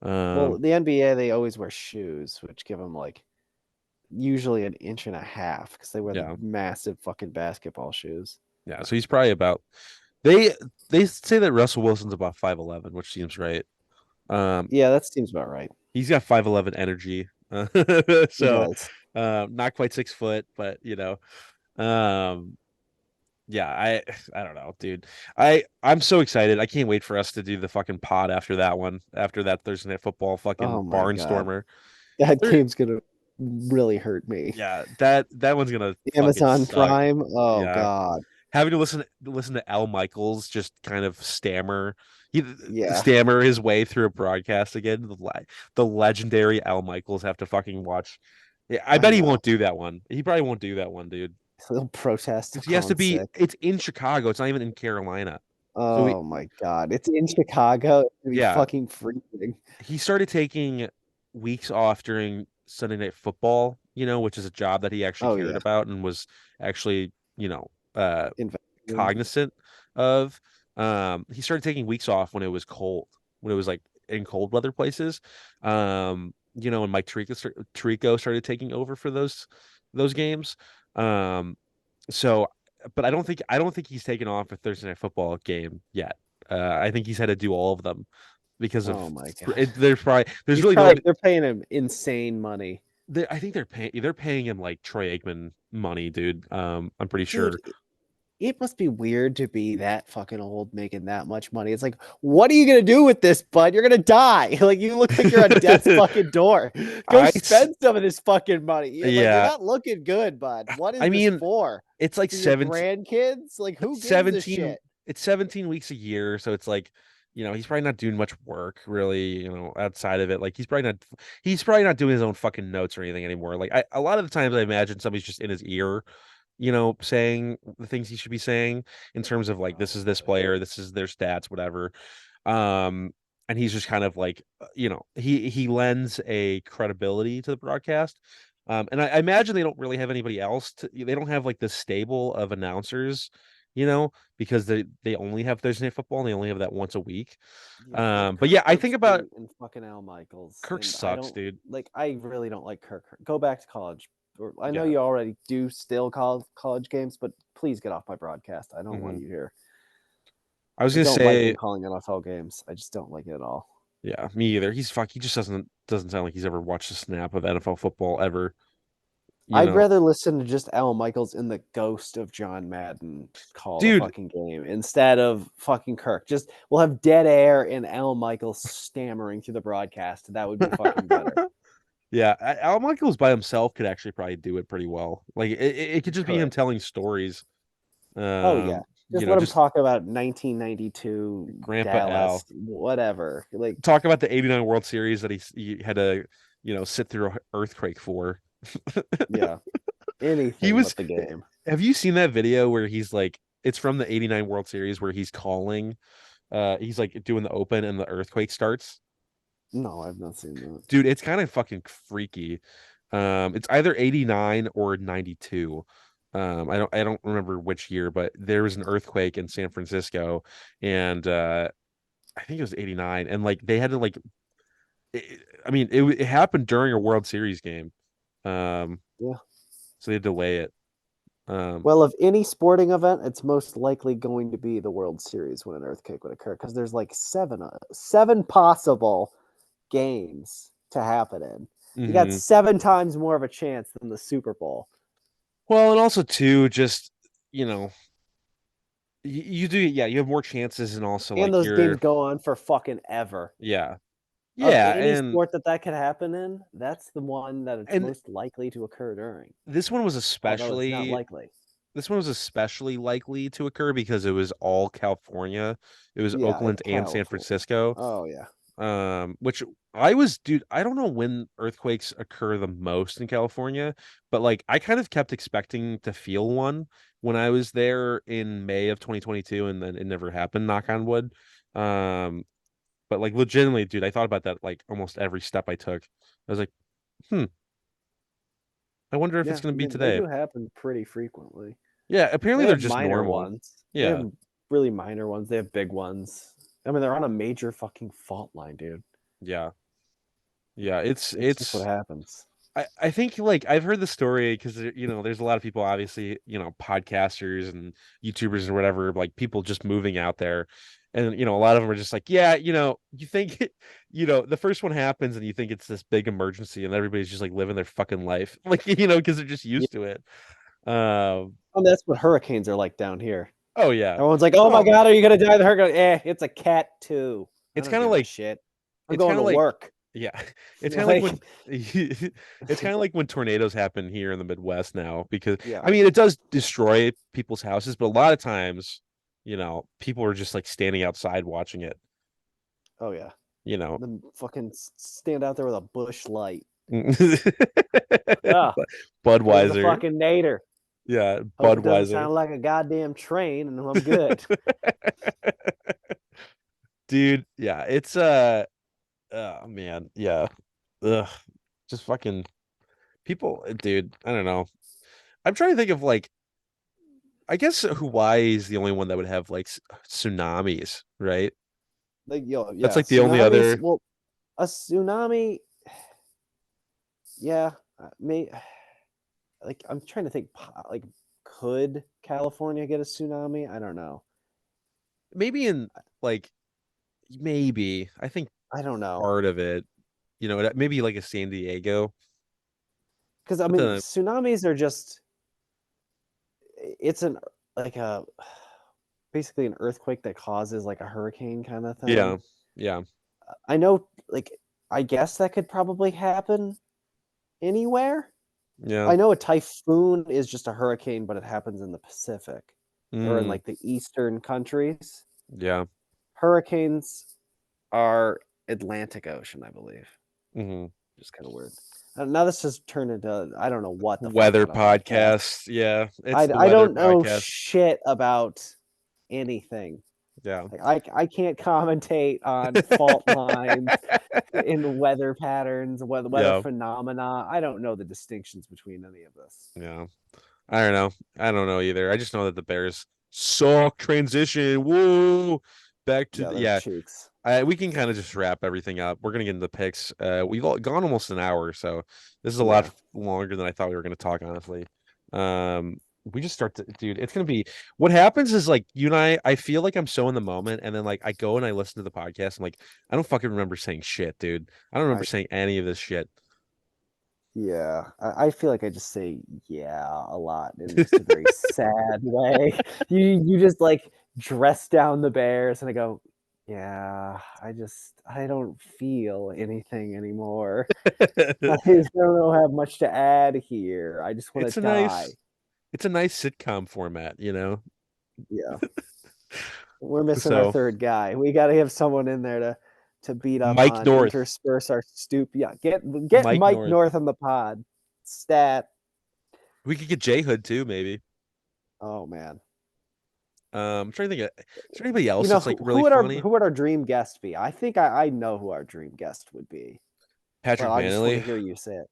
S2: Well,
S1: Um,
S2: the NBA, they always wear shoes, which give them like usually an inch and a half because they wear the
S1: yeah,
S2: massive fucking basketball shoes.
S1: yeah. So he's probably about. They they say that Russell Wilson's about 5'11", which seems right. Um,
S2: Yeah, that seems about right.
S1: he's got 5'11" energy.
S2: He
S1: So,
S2: does.
S1: not quite 6 foot, but um, yeah. I don't know, dude. I'm so excited. I can't wait for us to do the fucking pod after that one. After that Thursday Night Football
S2: Oh
S1: fucking
S2: my God.
S1: barnstormer.
S2: That
S1: There,
S2: game's gonna really hurt me.
S1: Yeah, that one's gonna fucking
S2: Amazon
S1: suck.
S2: Prime. Oh
S1: Yeah,
S2: God.
S1: having to listen to Al Michaels just kind of he
S2: Yeah,
S1: stammer his way through a broadcast again. The legendary Al Michaels have to fucking watch. Yeah, I
S2: I
S1: bet he
S2: know.
S1: won't do that one. He probably won't do that one, dude.
S2: He'll protest. He'll
S1: Because he
S2: call
S1: has to
S2: in
S1: be.
S2: sick.
S1: It's in Chicago. It's not even in Carolina. So
S2: Oh my God. It's in Chicago. It's gonna be
S1: yeah,
S2: fucking freezing.
S1: he started taking weeks off during Sunday Night Football, which is a job that he actually
S2: Oh
S1: cared
S2: yeah.
S1: about and was actually,
S2: Investing.
S1: cognizant of. He started taking weeks off when it was cold, when it was like in cold weather places. And Mike Tirico started taking over for those games. Um, so, but I don't think he's taken off a Thursday Night Football game yet. I think he's had to do all of them because
S2: Oh
S1: of
S2: my God.
S1: there's
S2: He's
S1: really no one.
S2: probably they're paying him insane money.
S1: I think they're paying him like Troy Aikman money, dude. I'm pretty
S2: Dude,
S1: sure.
S2: it must be weird to be that fucking old making that much money. It's like, what are you gonna do with this, bud? You're gonna die. Like you look like you're on death's fucking door. Go
S1: I
S2: spend some of this fucking money. You're
S1: yeah.
S2: not looking good, bud. What is
S1: I
S2: this
S1: mean,
S2: for?
S1: it's like
S2: For your
S1: 17.
S2: grandkids? Like who
S1: It's
S2: gives a
S1: 17.
S2: shit?
S1: It's 17 weeks a year, so it's like, he's probably not doing much work really, outside of it. Like he's probably not doing his own fucking notes or anything anymore. Like a lot of the times I imagine somebody's just in his ear, saying the things he should be saying in terms of like this is this player, this is their stats, whatever. Um, and he's just kind of like, he lends a credibility to the broadcast. And I imagine they don't really have anybody else they don't have like the stable of announcers, because they only have Thursday Night Football and they only have that once a week.
S2: Yeah, they have
S1: But yeah,
S2: Kirk
S1: I think about
S2: Herbstreit and fucking Al Michaels,
S1: Kirk
S2: and I
S1: sucks,
S2: don't
S1: dude.
S2: like. I really don't like Kirk. Go back to college. I know
S1: Yeah.
S2: you already do still college games, but please get off my broadcast. I don't want
S1: Mhm.
S2: you here.
S1: I was
S2: I
S1: gonna
S2: don't like him
S1: say,
S2: calling NFL games. I just don't like it at all.
S1: yeah, me either. He just doesn't sound like he's ever watched a snap of NFL football ever. You
S2: I'd
S1: know,
S2: rather listen to just Al Michaels in the ghost of John Madden call the
S1: dude.
S2: fucking game instead of fucking Kirk. Just we'll have dead air and Al Michaels stammering through the broadcast. That would be fucking better.
S1: Yeah, Al Michaels by himself could actually probably do it pretty well. Like it could
S2: He
S1: just be him
S2: could.
S1: telling stories.
S2: Oh yeah. Just let him
S1: just
S2: talk about 1992
S1: Grandpa
S2: Dallas,
S1: Al.
S2: whatever. Like,
S1: Talk about the '89 World Series that he had to, sit through an earthquake for.
S2: yeah,
S1: He
S2: anything
S1: was.
S2: but the game.
S1: Have you seen that video where he's like, it's from the '89 World Series where he's calling, he's like doing the open and the earthquake starts.
S2: No, I've not seen that.
S1: Dude, it's kind of fucking freaky. It's either '89 or '92. I don't remember which year, but there was an earthquake in San Francisco, and I think it was '89, and like they had to like, I mean, it happened during a World Series game, um,
S2: Yeah.
S1: so they delay it. Um,
S2: Well, of any sporting event, it's most likely going to be the World Series when an earthquake would occur because there's like seven possible games to happen in. You got
S1: mhm.
S2: 7 times more of a chance than the Super Bowl.
S1: Well, and also too, just you know, you do, yeah, you have more chances, and also
S2: And
S1: like
S2: those games
S1: you're,
S2: go on for fucking ever.
S1: yeah,
S2: Of
S1: yeah,
S2: any sport that could happen in, that's the one that it's
S1: and
S2: most likely to occur during,
S1: this one was
S2: although it's not
S1: especially
S2: likely.
S1: this one was especially likely to occur because it was all California. It was
S2: Yeah,
S1: Oakland and San
S2: California.
S1: Francisco.
S2: Oh, yeah.
S1: Which dude, I don't know when earthquakes occur the most in California, but like I kind of kept expecting to feel one when I was there in May of 2022, and then it never happened, knock on wood. Um, but like legitimately, dude, I thought about that like almost every step I took. I was like, hmm, I wonder if it's
S2: Yeah,
S1: gonna be
S2: they
S1: today.
S2: do happen pretty frequently.
S1: Yeah, apparently
S2: They
S1: they're
S2: have
S1: just
S2: minor
S1: normal.
S2: ones. They
S1: Yeah,
S2: have really minor ones. They have big ones. I mean, they're on a major fucking fault line, dude.
S1: yeah, yeah. It's
S2: It's just what
S1: it's
S2: happens.
S1: I think like I've heard the story because there's a lot of people, obviously, podcasters and YouTubers and whatever, like people just moving out there, and a lot of them are just like, yeah, you think the first one happens and you think it's this big emergency and everybody's just like living their fucking life, like, because they're just
S2: Yeah.
S1: used to it. um
S2: And that's what hurricanes are like down here.
S1: oh yeah.
S2: Everyone's like, "Oh my
S1: Well,
S2: god, are you gonna die of the hurricane?" It's a cat too. I
S1: it's
S2: don't
S1: kind of
S2: give a
S1: like
S2: shit. I'm
S1: it's
S2: going
S1: kind
S2: to
S1: of like
S2: work.
S1: yeah, it's kind of like
S2: Like,
S1: when it's kind of like when tornadoes happen here in the Midwest now, because
S2: yeah.
S1: I mean it does destroy people's houses, but a lot of times, people are just like standing outside watching it,
S2: Oh yeah.
S1: you know.
S2: Then fucking stand out there with a bush light. Yeah. There's a
S1: Budweiser.
S2: fucking nader.
S1: Yeah,
S2: Hope it doesn't
S1: Budweiser.
S2: sound like a goddamn train, and I'm good.
S1: Dude, yeah, it's oh man, yeah. Ugh, just fucking people, dude, I don't know. I'm trying to think of like, I guess Hawaii is the only one that would have like tsunamis, right?
S2: Like, yo,
S1: That's
S2: yeah,
S1: like the only
S2: tsunamis.
S1: other.
S2: Well, a tsunami, yeah, may like I'm trying to think. Like, could California get a tsunami? I don't know.
S1: Maybe in like, maybe I think
S2: I don't know
S1: part of it, maybe like a San Diego.
S2: because I
S1: But
S2: mean,
S1: then,
S2: tsunamis are just it's an like a basically an earthquake that causes like a hurricane kind of
S1: yeah,
S2: thing.
S1: yeah,
S2: I know, like I guess that could probably happen anywhere.
S1: yeah.
S2: I know a typhoon is just a hurricane, but it happens in the Pacific or in
S1: Mm,
S2: like the eastern countries.
S1: yeah.
S2: Hurricanes are Atlantic Ocean, I believe.
S1: Hmm.
S2: Just kind of weird. Now this has turned into I don't know what the fuck
S1: Weather
S2: kind of podcast.
S1: podcast. Yeah,
S2: I
S1: it's the
S2: I
S1: weather
S2: don't know
S1: podcast.
S2: shit about anything.
S1: Yeah.
S2: Like I can't commentate on fault lines in weather patterns, weather
S1: Yeah,
S2: phenomena. I don't know the distinctions between any of this.
S1: yeah. I don't know. I don't know either. I just know that the Bears suck. Transition. Woo. Back to
S2: Yeah, their
S1: yeah.
S2: cheeks.
S1: We can kind of just wrap everything up. We're gonna get into the picks. We've gone almost an hour, so this is a lot
S2: Yeah.
S1: longer than I thought we were gonna talk, honestly. We just start to, dude. It's gonna be, what happens is like you and I feel like I'm so in the moment, and then like I go and I listen to the podcast. I'm like, I don't fucking remember saying shit, dude. I don't remember
S2: I
S1: saying any of this shit.
S2: Yeah, I feel like I just say yeah a lot in just a very sad way. You just like dress down the Bears and I go, yeah, I don't feel anything anymore. I just don't have much to add here. I just want to
S1: It's a
S2: die.
S1: nice, it's a nice sitcom format,
S2: Yeah, we're missing our
S1: So
S2: third guy. We got to have someone in there to beat up
S1: Mike
S2: on,
S1: North.
S2: intersperse our stoop. Yeah, get
S1: Mike
S2: Mike
S1: North.
S2: North on the pod. Stat.
S1: We could get J Hood too, maybe.
S2: Oh man.
S1: I'm trying to think is there anybody
S2: You
S1: else
S2: know
S1: that's like really funny?
S2: who would our dream guest be? I think I know who our dream guest would be, but
S1: Patrick
S2: I just want to
S1: Manley.
S2: hear you say it.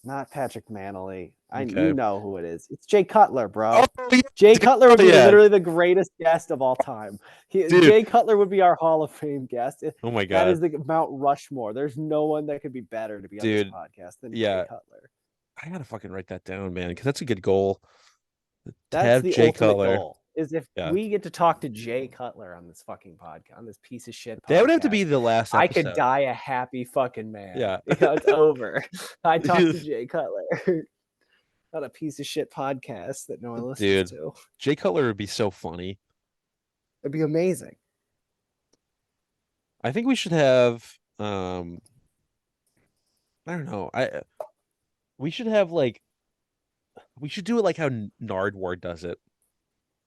S2: Not Patrick Manley. You
S1: Okay.
S2: know who it is. It's Jay Cutler,
S1: Oh
S2: bro.
S1: yeah,
S2: Jay Cutler would be
S1: yeah,
S2: literally the greatest guest of all time.
S1: dude.
S2: Jay Cutler would be our Hall of Fame guest.
S1: Oh my
S2: That is
S1: God,
S2: the Mount Rushmore. There's no one that could be better to be on this
S1: dude.
S2: podcast than Jay
S1: Yeah,
S2: Cutler.
S1: I gotta fucking write that down, man, because that's a good goal to
S2: That's
S1: have
S2: the
S1: Jay
S2: ultimate
S1: Cutler.
S2: goal. Is if
S1: Yeah,
S2: we get to talk to Jay Cutler on this fucking podcast, on this piece of shit
S1: that would have to be
S2: podcast,
S1: the last
S2: I could
S1: episode.
S2: die a happy fucking man.
S1: Yeah,
S2: It's over. I talked to Jay Cutler on a piece of shit podcast that no one listens
S1: dude.
S2: to.
S1: Jay Cutler would be so funny.
S2: It'd be amazing.
S1: I think we should have. I don't know. I We should have like we should do it like how Nardwar does it,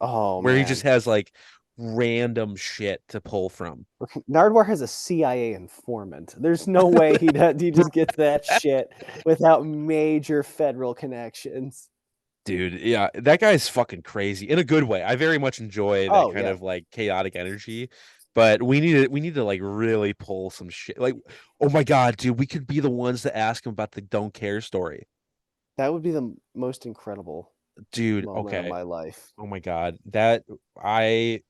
S2: Oh
S1: where he just
S2: man.
S1: has like random shit to pull from.
S2: Nardwar has a CIA informant. There's no way he just gets that shit without major federal connections.
S1: Dude, yeah, that guy's fucking crazy in a good way. I very much enjoy that
S2: Oh
S1: kind
S2: yeah.
S1: of like chaotic energy, but we need to like really pull some shit. Like, oh my God, dude, we could be the ones to ask him about the don't care story.
S2: That would be the most incredible
S1: Dude,
S2: moment of
S1: okay.
S2: my life.
S1: Oh my God. That I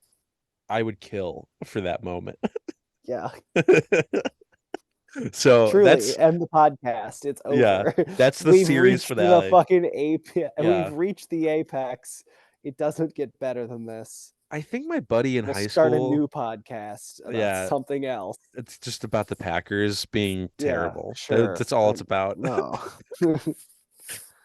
S1: I would kill for that moment.
S2: Yeah.
S1: So
S2: Truly,
S1: that's
S2: end the podcast. It's
S1: yeah,
S2: over.
S1: that's the
S2: We've
S1: series
S2: reached the
S1: finale.
S2: fucking apex. We've
S1: Yeah.
S2: reached the apex. It doesn't get better than this.
S1: I think my buddy in
S2: We'll
S1: high
S2: start a
S1: school,
S2: new podcast about
S1: yeah,
S2: something else.
S1: it's just about the Packers being
S2: Yeah,
S1: terrible.
S2: sure.
S1: That's all it's about.
S2: No.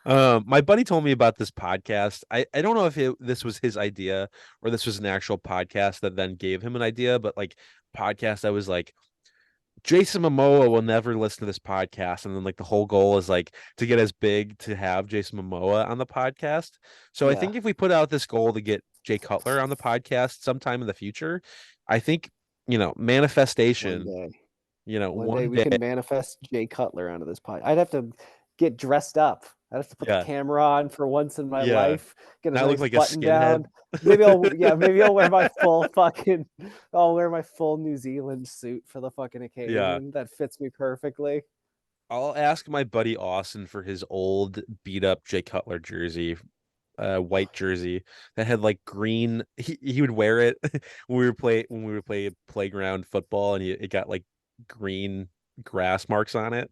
S1: My buddy told me about this podcast. I don't know if this was his idea or this was an actual podcast that then gave him an idea, but like podcast, I was like, Jason Momoa will never listen to this podcast. And then like the whole goal is like to get as big to have Jason Momoa on the podcast. So I
S2: Yeah,
S1: think if we put out this goal to get Jay Cutler on the podcast sometime in the future, I think,
S2: one
S1: manifestation,
S2: day. One day
S1: one
S2: we
S1: day.
S2: can manifest Jay Cutler onto this podcast. I'd have to get dressed up. I'd have to put the
S1: Yeah.
S2: camera on for once in my
S1: Yeah.
S2: life. Get a
S1: Not look
S2: nice
S1: like a
S2: button
S1: skinhead.
S2: down. Maybe I'll wear my full fucking I'll wear my full New Zealand suit for the fucking
S1: Yeah.
S2: occasion. That fits me perfectly.
S1: I'll ask my buddy Austin for his old beat up Jay Cutler jersey, white jersey that had like green. He would wear it when we would play playground football, and it got like green grass marks on it.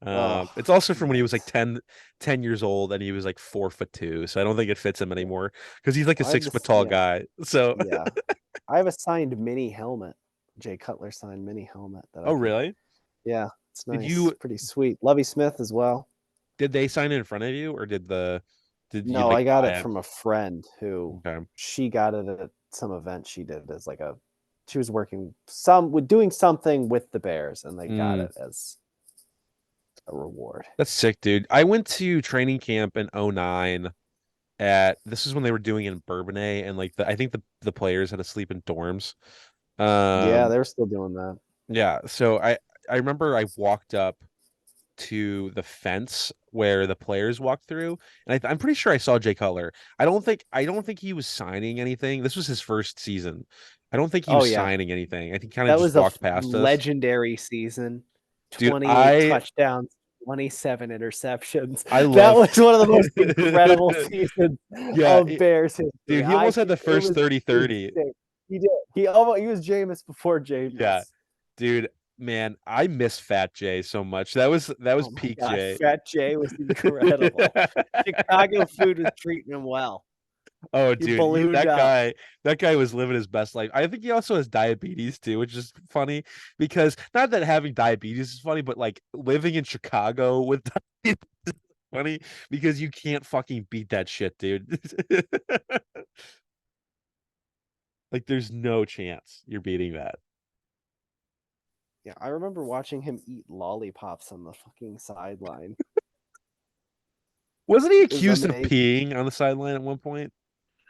S2: Oh,
S1: It's also from when he was like
S2: nice.
S1: 10 years old and he was like 4'2", so I don't think it fits him anymore because he's like a
S2: I have
S1: 6 foot
S2: this
S1: tall
S2: yeah,
S1: guy. So,
S2: yeah. I have a signed mini helmet. Jay Cutler signed mini helmet that
S1: oh
S2: I could
S1: really?
S2: yeah, it's
S1: Did
S2: nice.
S1: you
S2: Pretty sweet. Lovey Smith as well.
S1: did they sign it in front of you, or did you
S2: No, I
S1: like
S2: got
S1: buy
S2: it
S1: it?
S2: from a friend who
S1: Okay.
S2: she got it at some event she did as like a she was working some with doing something with the Bears and they got
S1: Mm.
S2: it as a reward.
S1: That's sick, dude. I went to training camp in '09 at this is when they were doing it in Bourbonnais and like I think the players had to sleep in dorms.
S2: Yeah,
S1: Um
S2: they're still doing that.
S1: yeah, so I remember I walked up to the fence where the players walked through and I'm pretty sure I saw Jay Cutler. I don't think he was signing anything. This was his first season. I don't think he
S2: Oh
S1: was
S2: yeah.
S1: signing anything. I think he kind of
S2: That
S1: just
S2: was a
S1: walked past us.
S2: legendary season.
S1: Dude,
S2: 28
S1: I
S2: touchdowns, 27 interceptions.
S1: I
S2: That
S1: love
S2: was one of the most incredible seasons
S1: yeah,
S2: of Bears history.
S1: dude, he almost had the
S2: It
S1: first
S2: was
S1: 30-30.
S2: insane. He did. He was Jameis before
S1: Yeah.
S2: Jameis.
S1: Dude, man, I miss Fat Jay so much. That was
S2: Oh my
S1: peak
S2: God,
S1: Jay.
S2: Fat Jay was incredible. Chicago food was treating him well.
S1: Oh,
S2: He
S1: dude,
S2: ballooned up.
S1: that guy was living his best life. I think he also has diabetes too, which is funny because not that having diabetes is funny, but like living in Chicago with diabetes is funny because you can't fucking beat that shit, dude. Like, there's no chance you're beating that.
S2: Yeah, I remember watching him eat lollipops on the fucking sideline.
S1: Wasn't he
S2: It was
S1: accused of
S2: amazing.
S1: peeing on the sideline at one point?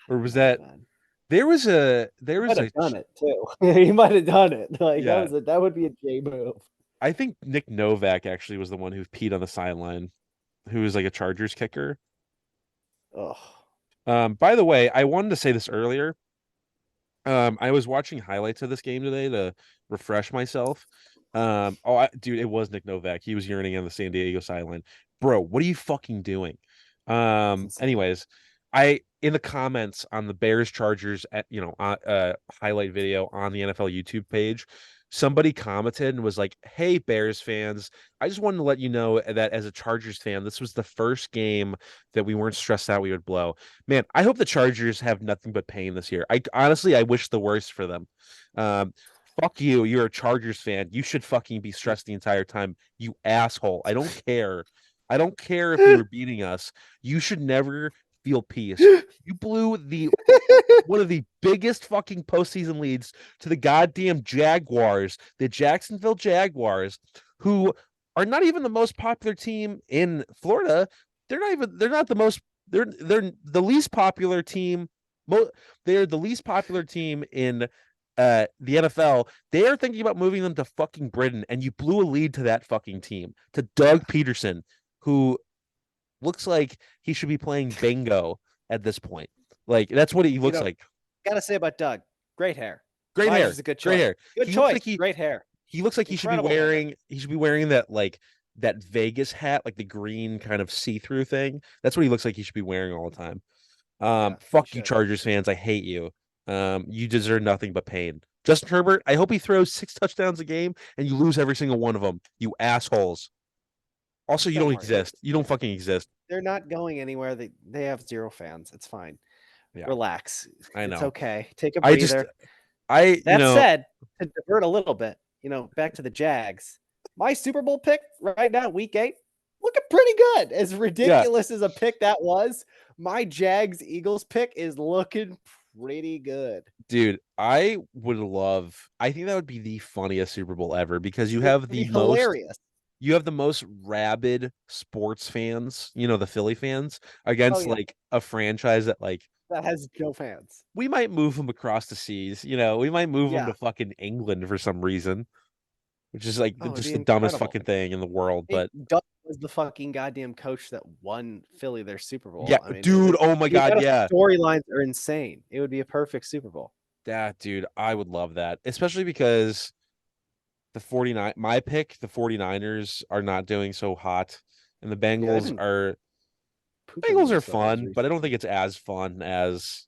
S1: Or was
S2: Might have
S1: that
S2: been.
S1: there was
S2: Might
S1: a
S2: have done it too. He might have done it. Like
S1: yeah.
S2: that would be a J move.
S1: I think Nick Novak actually was the one who peed on the sideline, who was like a Chargers kicker.
S2: Oh,
S1: By the way, I wanted to say this earlier. I was watching highlights of this game today to refresh myself. Dude, it was Nick Novak. He was urinating on the San Diego sideline. Bro, what are you fucking doing?
S2: that's insane.
S1: Anyways, I in the comments on the Bears Chargers highlight video on the NFL YouTube page, somebody commented and was like, "Hey Bears fans, I just wanted to let you know that as a Chargers fan, this was the first game that we weren't stressed out we would blow." Man, I hope the Chargers have nothing but pain this year. I honestly, I wish the worst for them. Um, Fuck you. You're a Chargers fan. You should fucking be stressed the entire time, you asshole. I don't care. I don't care if you were beating us. You should never feel peace. You blew the one of the biggest fucking postseason leads to the goddamn Jaguars, the Jacksonville Jaguars, who are not even the most popular team in Florida. They're not the most they're the least popular team. They're the least popular team in the NFL. They are thinking about moving them to fucking Britain, and you blew a lead to that fucking team, to Doug Peterson, who looks like he should be playing bingo at this point. Like that's what he
S2: You
S1: looks
S2: know,
S1: like.
S2: gotta say about Doug, great hair.
S1: Great
S2: Myers
S1: hair,
S2: is a good
S1: great
S2: choice.
S1: hair.
S2: Good
S1: He looks
S2: choice.
S1: like he
S2: Great hair.
S1: he looks like
S2: Incredible hair.
S1: he should be wearing that like that Vegas hat, like the green kind of see-through thing. That's what he looks like he should be wearing all the time.
S2: Yeah, he
S1: Fuck you,
S2: should.
S1: Chargers fans. I hate you. You deserve nothing but pain. Justin Herbert, I hope he throws 6 touchdowns a game and you lose every single one of them. You assholes. Also, you
S2: Don't
S1: don't
S2: worry.
S1: exist. You don't fucking exist.
S2: They're not going anywhere. They have 0 fans. It's fine.
S1: Yeah,
S2: Relax.
S1: I
S2: It's
S1: know.
S2: okay. Take a
S1: I just
S2: breather.
S1: I you
S2: That
S1: know
S2: said, to divert a little bit, back to the Jags. My Super Bowl pick right now, week 8, looking pretty good. As
S1: yeah,
S2: ridiculous as a pick that was, my Jags Eagles pick is looking pretty good.
S1: dude, I think that would be the funniest Super Bowl ever because
S2: It would be hilarious.
S1: you have the most rabid sports fans, the Philly fans,
S2: Oh
S1: against
S2: yeah,
S1: like a franchise that like
S2: that has no fans.
S1: we might move them across the seas, we might move them
S2: Yeah.
S1: to fucking England for some reason, which is like
S2: Oh, it'd
S1: just
S2: be
S1: the dumbest
S2: incredible.
S1: fucking thing in the world.
S2: Hey,
S1: But
S2: Doug was the fucking goddamn coach that won Philly their Super
S1: yeah,
S2: Bowl. I mean,
S1: dude, oh my
S2: the
S1: God,
S2: amount of
S1: yeah.
S2: storylines are insane. It would be a perfect Super Bowl.
S1: Yeah, dude, I would love that, especially because the 49ers are not doing so hot, and the
S2: Yeah, they've been pooping
S1: Bengals are
S2: themselves
S1: fun, but I don't think
S2: recently.
S1: it's as fun as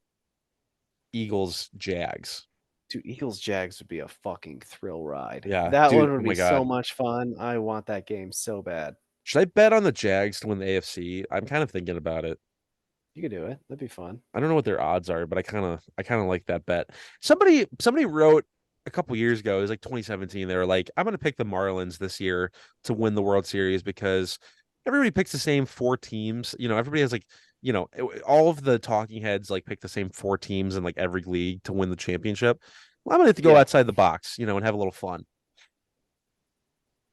S1: Eagles Jags.
S2: Dude, Eagles Jags would be a fucking thrill ride.
S1: Yeah,
S2: That
S1: dude,
S2: one
S1: oh
S2: would
S1: my
S2: be so
S1: God.
S2: much fun. I want that game so bad.
S1: Should I bet on the Jags to win the AFC? I'm kind of thinking about it.
S2: You could do it. That'd be fun.
S1: I don't know what their odds are, but I kind of like that bet. Somebody wrote a couple years ago, it was like 2017, they were like, I'm gonna pick the Marlins this year to win the World Series because everybody picks the same 4 teams. Everybody has like, all of the talking heads like pick the same 4 teams in like every league to win the championship. Well, I'm gonna have to go
S2: Yeah.
S1: outside the box, and have a little fun.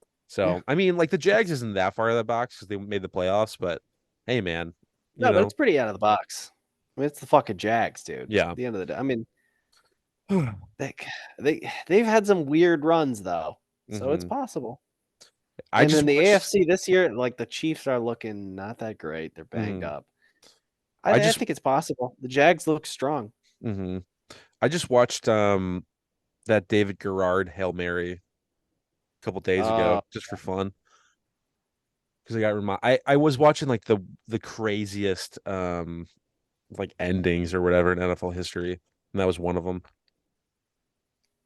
S2: Yeah.
S1: So I mean, like the Jags
S2: It's
S1: isn't that far out of the box because they made the playoffs, but hey man, you
S2: no, but
S1: know,
S2: it's pretty out of the box. I mean, it's the fucking Jags, dude.
S1: yeah.
S2: At the end of the day. I mean, they they've had some weird runs though. So it's
S1: hmm
S2: possible.
S1: I
S2: And
S1: just
S2: then the
S1: watched.
S2: AFC this year, like the Chiefs are looking not that great. They're banged
S1: mhm.
S2: up.
S1: I
S2: I
S1: just
S2: think it's possible. The Jags look strong.
S1: hmm I just watched that David Garrard Hail Mary a couple days ago
S2: Uh,
S1: just for fun because I was watching like the craziest like endings or whatever in NFL history, and that was one of them.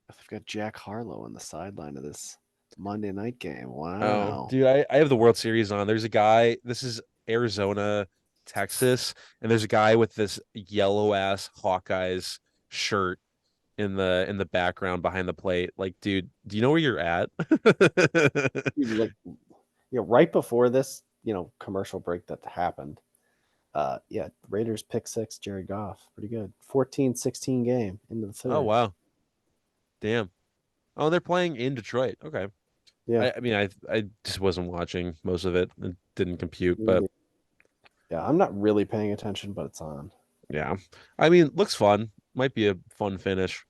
S2: they've got Jack Harlow on the sideline of this Monday night game.
S1: Oh,
S2: Wow.
S1: dude, I have the World Series on. There's a guy, this is Arizona, Texas, and there's a guy with this yellow ass Hawkeyes shirt in the background behind the plate. Like, dude, do you know where you're at?
S2: Dude, like right before this, commercial break that happened. Yeah, Raiders pick 6, Jared Goff. Pretty good. 14-16 game into the
S1: Oh,
S2: third.
S1: wow. Damn. Oh, they're playing in Detroit. Okay.
S2: Yeah.
S1: I mean, I just wasn't watching most of it. It didn't compute, but
S2: Yeah, I'm not really paying attention, but it's on.
S1: yeah. I mean, looks fun. Might be a fun finish.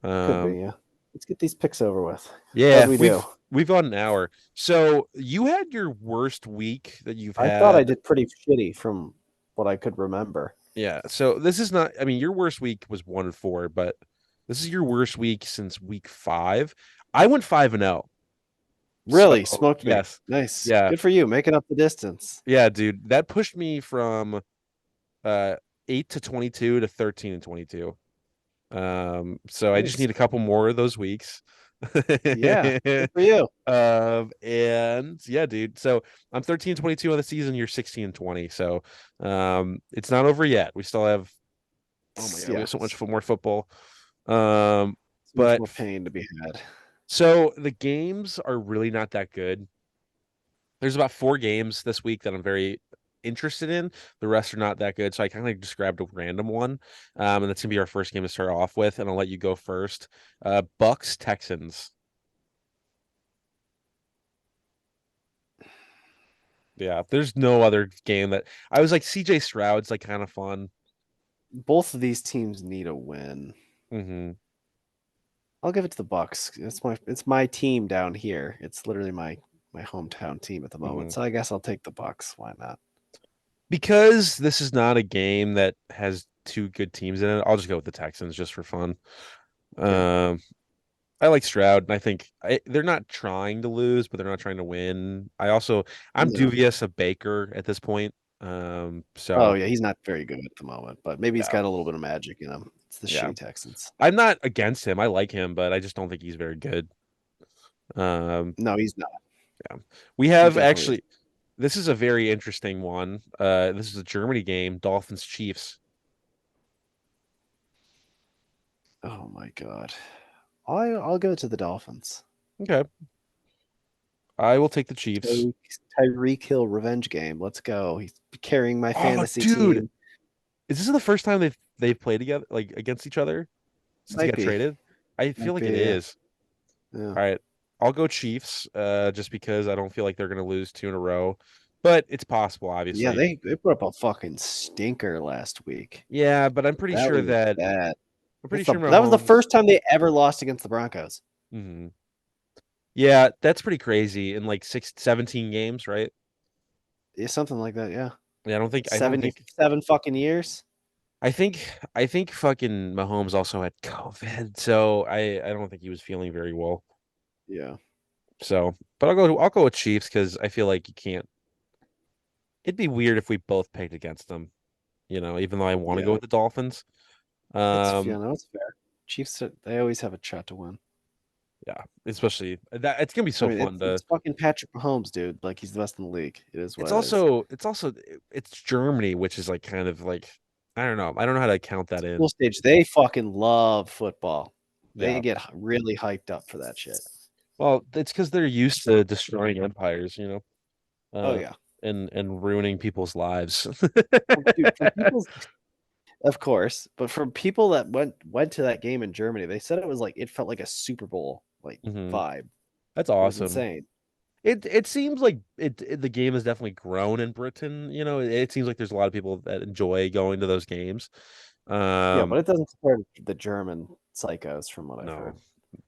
S2: Could
S1: Um,
S2: be, yeah. Let's get these picks over with. How'd
S1: yeah,
S2: we do?
S1: we've got an hour. So you had your worst week that you've
S2: I thought I
S1: had.
S2: did pretty shitty from what I could remember.
S1: Yeah. So this is not, I mean, your worst week was 1-4, but this is your worst week since week 5. I went 5-0. So
S2: Really smoked me.
S1: yes.
S2: Nice.
S1: Yeah.
S2: Good for you, making up the distance.
S1: Yeah, dude. That pushed me from uh 8-22 to 13-22. So I just
S2: Nice.
S1: need a couple more of those weeks.
S2: Yeah, good for you.
S1: And yeah, dude. So I'm 13-22 on the season, you're 16-20. So it's not over yet. We still have, oh my God, we
S2: Yeah,
S1: have so much more football. Um,
S2: so much
S1: but
S2: more pain to be had.
S1: so the games are really not that good. There's about 4 games this week that I'm very interested in. The rest are not that good. So I kind of just grabbed a random one. And that's gonna be our first game to start off with, and I'll let you go first. Bucks Texans. Yeah, there's no other game that I was like CJ Stroud's like kind of fun.
S2: Both of these teams need a win.
S1: Hmm.
S2: I'll give it to the Bucks. It's my team down here. It's literally my hometown team at the moment.
S1: Hmm.
S2: So I guess I'll take the Bucks. Why not?
S1: Because this is not a game that has two good teams in it, I'll just go with the Texans just for fun.
S2: Okay.
S1: Um, I like Stroud, and I think they're not trying to lose, but they're not trying to win. I'm
S2: No.
S1: dubious of Baker at this point.
S2: Oh
S1: So
S2: yeah, he's not very good at the moment, but maybe he's
S1: yeah,
S2: got a little bit of magic in him. It's the
S1: yeah.
S2: shitty Texans.
S1: I'm not against him. I like him, but I just don't think he's very good. Um,
S2: No, he's not.
S1: yeah. We
S2: He
S1: have
S2: definitely is.
S1: actually, this is a very interesting one. This is a Germany game, Dolphins Chiefs.
S2: Oh my god. I'll give it to the Dolphins.
S1: Okay, I will take the Chiefs.
S2: Tyreek Tyreek Hill revenge game. Let's go. He's carrying my
S1: Oh,
S2: fantasy
S1: dude,
S2: team.
S1: is this the first time they've played together, like against each other since he
S2: Might
S1: got
S2: be.
S1: traded? I feel
S2: Might
S1: like it
S2: be. Yeah.
S1: is.
S2: Yeah.
S1: All right. I'll go Chiefs, just because I don't feel like they're gonna lose 2 in a row. But it's possible,
S2: Yeah,
S1: obviously.
S2: they put up a fucking stinker last week.
S1: Yeah, but
S2: That was bad.
S1: I'm pretty sure
S2: That was the
S1: Mahomes.
S2: first time they ever lost against the Broncos.
S1: Mhm. Yeah, that's pretty crazy in like 17 games, right?
S2: Yeah, something like that. Yeah.
S1: Yeah, I don't think
S2: 77 fucking years.
S1: I think I think fucking Mahomes also had COVID, so I don't think he was feeling very well.
S2: Yeah.
S1: So, but I'll go with Chiefs because I feel like you can't. It'd be weird if we both picked against them, even though I want to go
S2: Yeah.
S1: with the Dolphins.
S2: Yeah,
S1: Um,
S2: no, it's fair. Chiefs, they always have a shot to win.
S1: yeah, especially that it's gonna be
S2: I
S1: so
S2: mean,
S1: fun
S2: it's
S1: to.
S2: fucking Patrick Mahomes, dude. Like he's the best in the league. It is
S1: It's
S2: what it is.
S1: also it's also it's Germany, which is like kind of like I don't know. I don't know how to count that
S2: School
S1: in.
S2: stage, they fucking love football. They
S1: Yeah.
S2: get really hyped up for that shit.
S1: Well, it's because they're used to destroying empires,
S2: Oh
S1: uh,
S2: yeah,
S1: and ruining people's lives.
S2: dude. From people's, of course, but from people that went to that game in Germany, they said it was like it felt like a Super Bowl like
S1: Hmm.
S2: vibe.
S1: That's
S2: It was
S1: awesome.
S2: insane.
S1: It seems like the game has definitely grown in Britain. It seems like there's a lot of people that enjoy going to those games.
S2: Yeah,
S1: Um,
S2: but it doesn't compare to the German psychos, from what I've
S1: no,
S2: heard.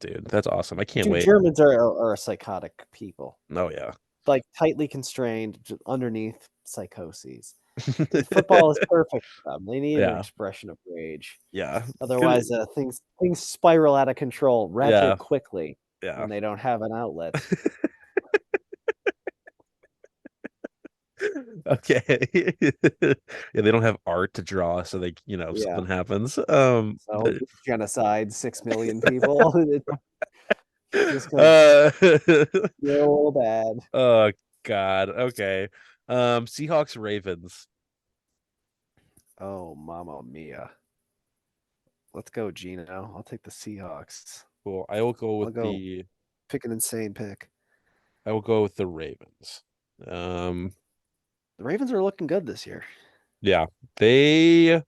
S1: dude, that's awesome. I can't
S2: Dude,
S1: wait.
S2: Germans are a psychotic people.
S1: Oh yeah.
S2: Like tightly constrained underneath psychoses. Football is perfect for them. They need an
S1: Yeah.
S2: expression of rage.
S1: Yeah. Good.
S2: Otherwise, things spiral out of control rather
S1: Yeah.
S2: quickly
S1: Yeah.
S2: when they don't have an outlet.
S1: Okay. Yeah, they don't have art to draw, so
S2: Yeah.
S1: something happens.
S2: So genocide, 6 million people. It's just gonna
S1: uh,
S2: feel bad.
S1: oh God. Okay. Seahawks Ravens.
S2: Oh, mamma mia. Let's go, Gino. I'll take the Seahawks.
S1: Cool.
S2: I'll go pick an insane pick.
S1: I will go with the Ravens. Um,
S2: The Ravens are looking good this year.
S1: yeah. They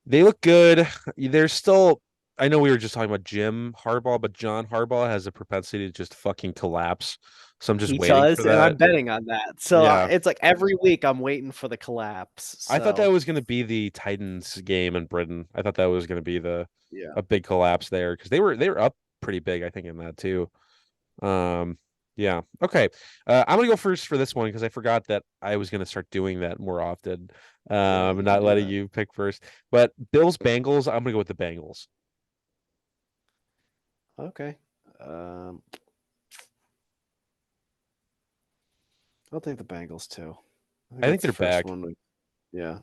S1: they look good. They're still. I know we were just talking about Jim Harbaugh, but John Harbaugh has a propensity to just fucking collapse. So I'm just
S2: He
S1: waiting for
S2: does, and I'm
S1: that.
S2: betting on that. So
S1: Yeah.
S2: it's like every week I'm waiting for the collapse.
S1: I thought that
S2: So
S1: was going to be the Titans game in Britain. I thought that was going to be the
S2: yeah.
S1: a big collapse there because they were up pretty big, I think, in that too. Um, yeah. Okay. I'm gonna go first for this one because I forgot that I was gonna start doing that more often.
S2: Yeah, you can
S1: Not
S2: do
S1: letting
S2: that.
S1: you pick first. But Bills Bengals, I'm gonna go with the Bengals.
S2: Okay. Um, I'll take the Bengals too. I think
S1: I think
S2: that's the
S1: they're
S2: first
S1: back.
S2: one. Yeah,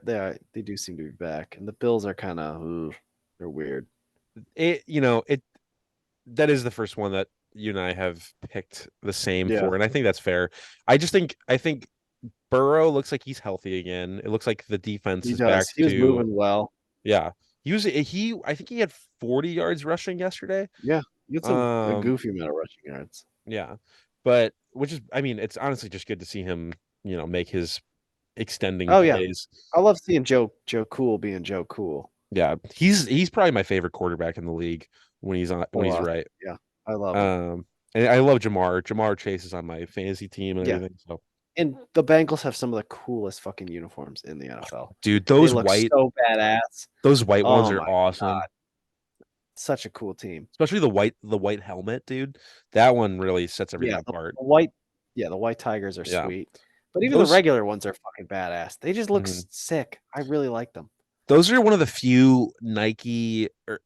S1: Yeah.
S2: they do seem to be back, and the Bills are kind of they're weird.
S1: It that is the first one that you and I have picked the same
S2: Yeah,
S1: for, and I think that's fair. I think Burrow looks like he's healthy again. It looks like the defense
S2: he
S1: is back
S2: does. He was
S1: to
S2: moving well.
S1: yeah. He I think he had 40 yards rushing yesterday.
S2: Yeah, he had some a
S1: Um
S2: goofy amount of rushing yards.
S1: Yeah. But which is I mean, it's honestly just good to see him, make his extending
S2: Oh yeah,
S1: plays.
S2: I love seeing Joe Cool being Joe Cool.
S1: Yeah. He's probably my favorite quarterback in the league when
S2: Oh,
S1: he's right.
S2: yeah, I love him.
S1: Um and I love Jamar. Jamar Chase is on my fantasy team and
S2: Yeah,
S1: everything. So
S2: and the Bengals have some of the coolest fucking uniforms in the NFL.
S1: dude,
S2: They look so badass.
S1: those white ones
S2: Oh
S1: are
S2: my
S1: awesome.
S2: god, such a cool team.
S1: Especially the white helmet, dude. That one really sets everything
S2: Yeah,
S1: apart.
S2: the white yeah, the white tigers are
S1: Yeah.
S2: sweet. But even the
S1: Those
S2: regular ones are fucking badass. They just look
S1: mhm.
S2: sick. I really like them.
S1: Those are one of the few Nike or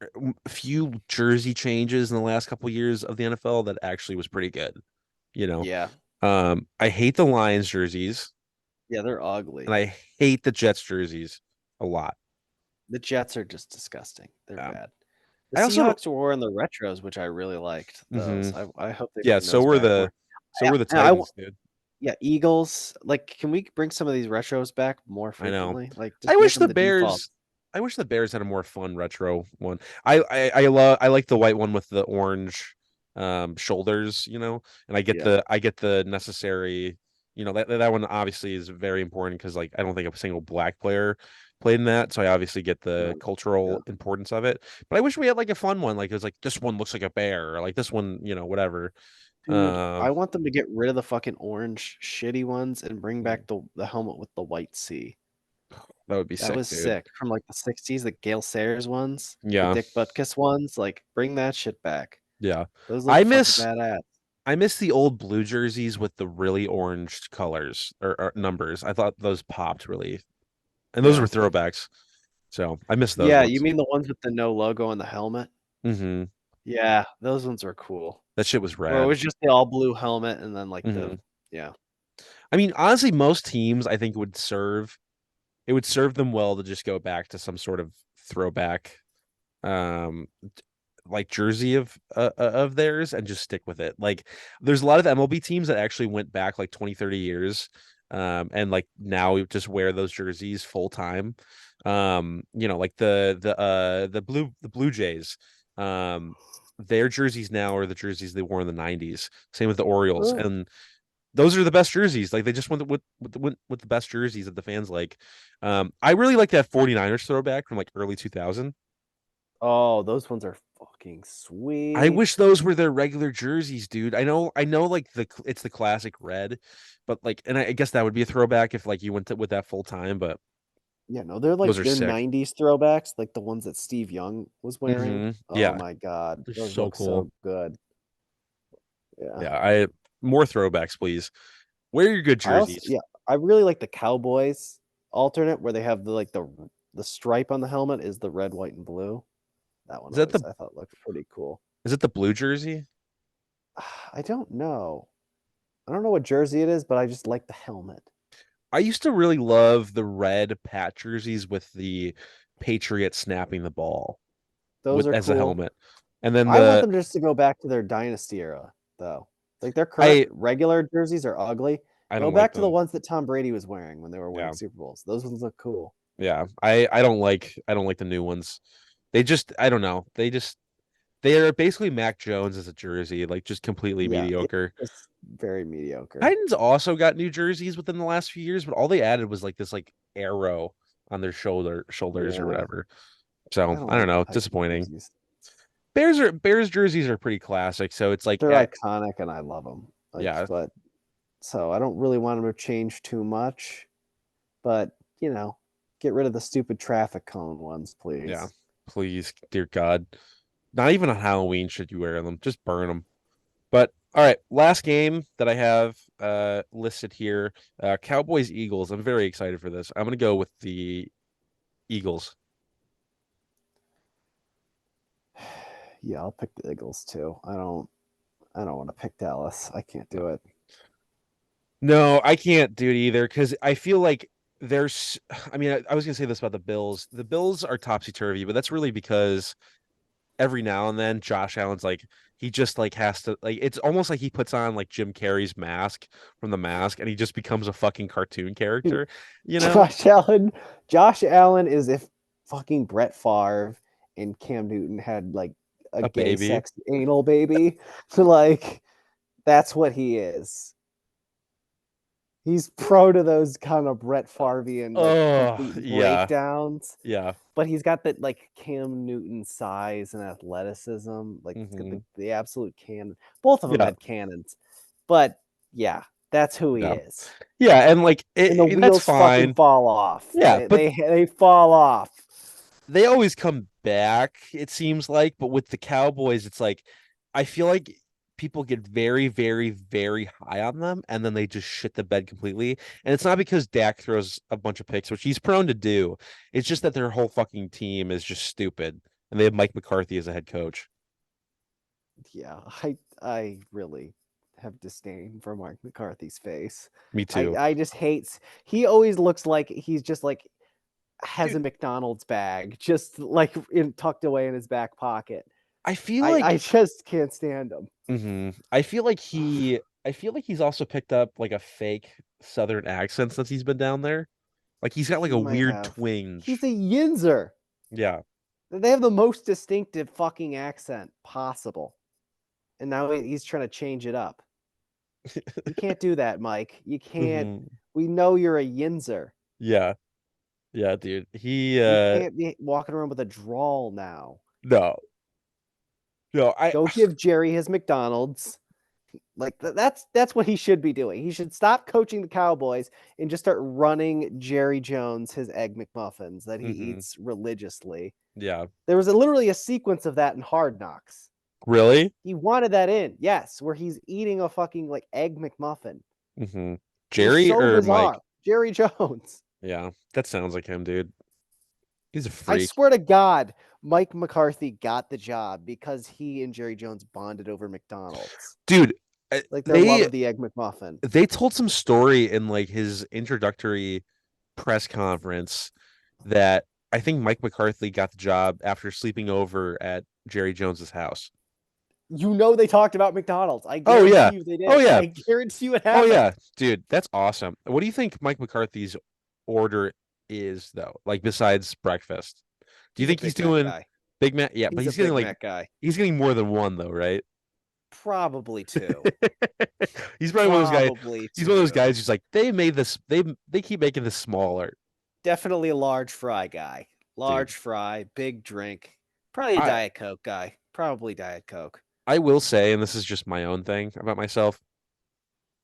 S1: few jersey changes in the last couple years of the NFL that actually was pretty good. You know,
S2: Yeah.
S1: I hate the Lions jerseys
S2: Yeah, they're
S1: and
S2: ugly.
S1: I hate the Jets jerseys a lot.
S2: The Jets are just disgusting. They're
S1: Um,
S2: bad. The
S1: I also
S2: Seahawks were in the retros, which I really liked those.
S1: mhm.
S2: I hope they
S1: Yeah,
S2: bring those back more.
S1: so
S2: Yeah,
S1: were the
S2: and I wa
S1: Titans, dude.
S2: yeah, Eagles, like, can we bring some of these retros back more
S1: I know.
S2: frequently? Like,
S1: I
S2: just make
S1: wish
S2: them
S1: the
S2: the default.
S1: Bears. I wish the Bears had a more fun retro one. I like the white one with the orange shoulders, and
S2: Yeah.
S1: I get the necessary, that one obviously is very important because like I don't think a single black player played in that, so I obviously get the
S2: No. Yeah.
S1: cultural importance of it. But I wish we had like a fun one, like it was like this one looks like a bear, or like this one, whatever.
S2: Dude,
S1: Um,
S2: I want them to get rid of the fucking orange shitty ones and bring
S1: mhm.
S2: back the helmet with the white C.
S1: That would be
S2: That
S1: sick,
S2: was
S1: dude.
S2: sick from, like, the '60s, the Gale Sayers ones, the
S1: Yeah,
S2: Dick Butkus ones, like, bring that shit back.
S1: yeah.
S2: Those look
S1: I
S2: fucking
S1: miss
S2: badass.
S1: I miss the old blue jerseys with the really orange colors or numbers. I thought those popped really, and those were
S2: Yeah.
S1: throwbacks. So I miss those
S2: Yeah, you
S1: ones.
S2: mean the ones with the no logo on the helmet?
S1: Hmm.
S2: Yeah, those ones are cool.
S1: That shit was
S2: Where it
S1: rad.
S2: was just the all blue helmet and then, like, the
S1: Hmm.
S2: yeah.
S1: I mean, honestly, most teams I think would serve them well to just go back to some sort of throwback, um, like jersey of theirs and just stick with it. Like there's a lot of MLB teams that actually went back like 20, 30 years. And like now we just wear those jerseys full time. Like the Blue Jays. Their jerseys now are the jerseys they wore in the 90s. Same with the Orioles.
S2: Oh.
S1: And those are the best jerseys. Like they just went with the best jerseys that the fans like. I really like that 49ers throwback from like early 2000.
S2: Oh, those ones are fucking
S1: I
S2: sweet.
S1: wish those were their regular jerseys, dude. I know, like it's the classic red, but like, and I guess that would be a throwback if like you went with that full time. But
S2: Yeah, no, they're
S1: those
S2: like
S1: are
S2: they're
S1: sick.
S2: 90s throwbacks, like the ones that Steve Young was wearing. Oh
S1: Yeah,
S2: my god,
S1: they're
S2: those
S1: so
S2: look
S1: cool.
S2: so good. Yeah.
S1: Yeah, I more throwbacks, please. Wear your good
S2: I also
S1: jerseys.
S2: yeah, I really like the Cowboys alternate where they have the stripe on the helmet is the red, white, and blue. That one
S1: Is that
S2: always
S1: the
S2: I thought looked pretty cool.
S1: is it the blue jersey?
S2: I don't know. I don't know what jersey it is, but I just like the helmet.
S1: I used to really love the red pat jerseys with the Patriot snapping the ball
S2: Those
S1: with
S2: are
S1: as a
S2: cool.
S1: helmet, and then
S2: I want them just to go back to their dynasty era, though. Like their current
S1: I
S2: regular jerseys are ugly.
S1: I
S2: Go
S1: don't like
S2: back to the
S1: them.
S2: ones that Tom Brady was wearing when they were winning
S1: Yeah.
S2: Super Bowls. Those ones look cool.
S1: Yeah, I don't like the new ones. They just I don't know. They're basically Mac Jones as a jersey, like just completely
S2: Yeah,
S1: mediocre.
S2: it's very mediocre.
S1: Titans also got new jerseys within the last few years, but all they added was like this like arrow on their shoulders or
S2: Yeah,
S1: whatever.
S2: I
S1: So
S2: don't
S1: I don't
S2: like the
S1: know,
S2: Titans
S1: disappointing.
S2: jerseys.
S1: Bears jerseys are pretty classic, so it's like
S2: They're
S1: at
S2: iconic, and I love them. Like,
S1: yeah,
S2: but so I don't really want them to change too much. But get rid of the stupid traffic cone ones,
S1: yeah.
S2: please.
S1: Please, dear God. Not even on Halloween should you wear them. Just burn them. But all right, last game that I have listed here, Cowboys Eagles. I'm very excited for this. I'm gonna go with the Eagles.
S2: Yeah, I'll pick the Eagles too. I don't want to pick Dallas. I can't
S1: No,
S2: do it.
S1: no, I can't do it either because I feel like there's. I mean, I was gonna say this about the Bills. The Bills are topsy turvy, but that's really because every now and then Josh Allen's like he just like has to like it's almost like he puts on like Jim Carrey's mask from The Mask and he just becomes a fucking cartoon character, you know?
S2: Josh Allen. Josh Allen is if fucking Brett Favre and Cam Newton had like a
S1: A
S2: gay
S1: baby.
S2: sex anal baby. Like that's what he is. He's pro to those kind of Brett Farvian like
S1: Oh,
S2: complete
S1: yeah.
S2: breakdowns.
S1: Yeah.
S2: But he's got that like Cam Newton size and athleticism. Like he's got
S1: Hmm.
S2: the absolute cannon. Both of them
S1: Yeah.
S2: had cannons. But yeah, that's who he
S1: Yeah.
S2: is.
S1: Yeah, and like
S2: And the
S1: that's
S2: wheels fucking
S1: fine.
S2: fall off.
S1: Yeah, but
S2: They fall off.
S1: they always come back, it seems like. But with the Cowboys, it's like I feel like people get very, very, very high on them and then they just shit the bed completely. And it's not because Dak throws a bunch of picks, which he's prone to do. It's just that their whole fucking team is just stupid. And they have Mike McCarthy as a head coach.
S2: Yeah, I really have disdain for Mark McCarthy's face.
S1: Me
S2: I
S1: too.
S2: I just hates he always looks like he's just like has a
S1: Dude,
S2: McDonald's bag just like tucked away in his back pocket.
S1: I feel
S2: I
S1: like
S2: just can't stand him.
S1: I feel like I feel like he's also picked up like a fake Southern accent since he's been down there. Like he's got like
S2: He
S1: a
S2: might
S1: weird
S2: have. He's
S1: twinge.
S2: a Yinzer.
S1: Yeah.
S2: They have the most distinctive fucking accent possible. And now he's trying to change it up. You can't do that, Mike. You can't.
S1: Hmm.
S2: We know you're a Yinzer.
S1: Yeah. Yeah, dude. He
S2: You can't be walking around with a drawl now.
S1: no. No, I
S2: Go give Jerry his McDonald's. Like that's what he should be doing. He should stop coaching the Cowboys and just start running Jerry Jones his egg McMuffins that he
S1: hmm.
S2: eats religiously.
S1: Yeah.
S2: There was literally a sequence of that in Hard Knocks.
S1: Really?
S2: He wanted that in, yes, where he's eating a fucking like egg McMuffin.
S1: Hmm.
S2: It was
S1: Jerry
S2: so
S1: or Mike?
S2: bizarre. Jerry Jones.
S1: Yeah. That sounds like him, dude. He's a
S2: I
S1: freak.
S2: swear to God, Mike McCarthy got the job because he and Jerry Jones bonded over McDonald's.
S1: Dude,
S2: Like their love
S1: they
S2: of the egg McMuffin.
S1: they told some story in like his introductory press conference that I think Mike McCarthy got the job after sleeping over at Jerry Jones's house.
S2: They talked about McDonald's. I
S1: Oh
S2: guarantee
S1: yeah.
S2: you they
S1: Oh
S2: did.
S1: yeah.
S2: I guarantee you it
S1: Oh
S2: happened.
S1: yeah. Dude, that's awesome. What do you think Mike McCarthy's order is though? Like besides breakfast? Do you
S2: He's a
S1: think he's
S2: Big Mac
S1: doing
S2: guy.
S1: Big Mac? Yeah, but
S2: He's a Big Mac guy.
S1: he's getting more than one though, right?
S2: Probably two.
S1: He's probably one of those guys.
S2: Probably
S1: He's one of those
S2: two.
S1: guys who's like, they made this, they keep making this smaller,
S2: Definitely a large fry guy.
S1: dude.
S2: Large fry, big drink. Probably a
S1: I
S2: Diet Coke guy. Probably Diet Coke.
S1: I will say, and this is just my own thing about myself.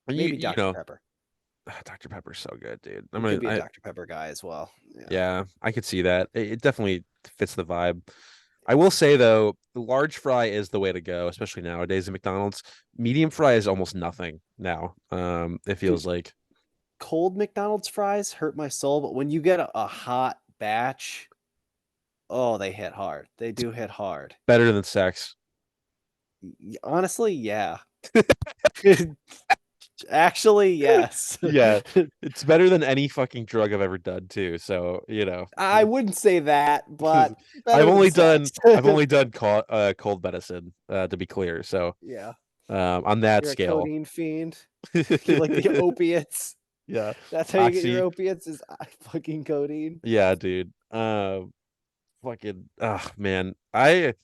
S2: Maybe
S1: You
S2: Dr.
S1: know,
S2: Pepper.
S1: Dr. Pepper's so good, dude.
S2: He could be a Dr. Pepper guy as well. Yeah.
S1: Yeah, I could see that. It definitely fits the vibe. I will say though, the large fry is the way to go, especially nowadays at McDonald's. Medium fry is almost nothing now. It
S2: Dude,
S1: feels like
S2: cold McDonald's fries hurt my soul, but when you get a hot batch, oh, they hit hard. They do hit hard.
S1: better than sex.
S2: Honestly, yeah. Actually, yes.
S1: Yeah, it's better than any fucking drug I've ever done too. So, you know,
S2: I wouldn't say that, but better than sex.
S1: I've only done cold medicine, to be clear. So,
S2: Yeah.
S1: on that
S2: You're a
S1: scale.
S2: codeine fiend. You like the opiates.
S1: Yeah.
S2: That's how you get your
S1: Oxy.
S2: opiates is fucking codeine.
S1: Yeah, dude. Fucking man. I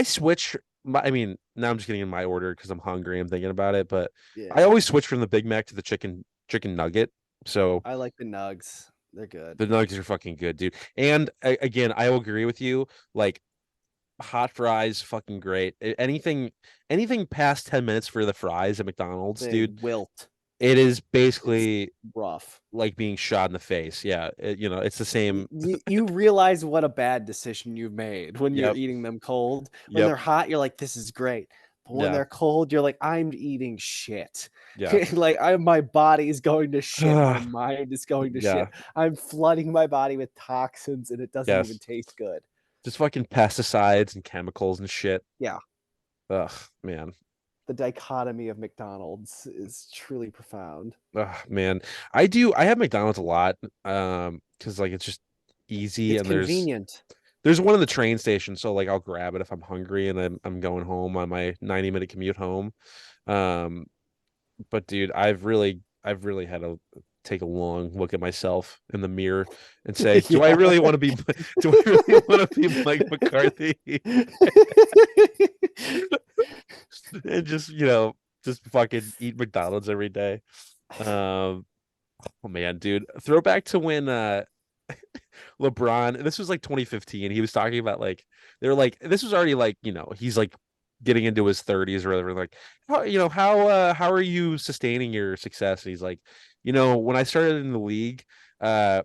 S1: switch I mean, now I'm just getting in my order because I'm hungry. I'm thinking about it, but I
S2: Yeah.
S1: always switch from the Big Mac to the chicken nugget. So
S2: I like the nugs. They're good.
S1: the nuggets are fucking good, dude. And again, I will agree with you. Like hot fries, fucking great. Anything past 10 minutes for the fries at McDonald's,
S2: They
S1: dude,
S2: wilt.
S1: it is
S2: It's
S1: basically
S2: rough.
S1: like being shot in the face. Yeah, it's the same.
S2: You realize what a bad decision you've made when you're
S1: Yep,
S2: eating them cold. When
S1: yep,
S2: they're hot, you're like, this is great. But when
S1: yeah,
S2: they're cold, you're like, I'm eating shit.
S1: yeah.
S2: Like my body is going to shit. My mind is going to
S1: Yeah,
S2: shit. I'm flooding my body with toxins and it doesn't even
S1: yes.
S2: taste good.
S1: Just fucking pesticides and chemicals and shit.
S2: Yeah.
S1: Ugh, man.
S2: The dichotomy of McDonald's is truly profound.
S1: Ugh, man. I have McDonald's a lot. Because like it's just easy
S2: It's
S1: and
S2: convenient.
S1: there's one in the train station, so like I'll grab it if I'm hungry and I'm going home on my 90-minute commute home. Um, but dude, I've really had to take a long look at myself in the mirrr and say, do I
S2: Yeah.
S1: really want to be do I really want to be Mike McCarthy? And just, just fucking eat McDonald's every day. Um, oh man, dude. Throwback to when LeBron, this was like 2015. He was talking about like they were like this was already like, he's like getting into his 30s or whatever. Like, how are you sustaining your success? And he's like, when I started in the league, I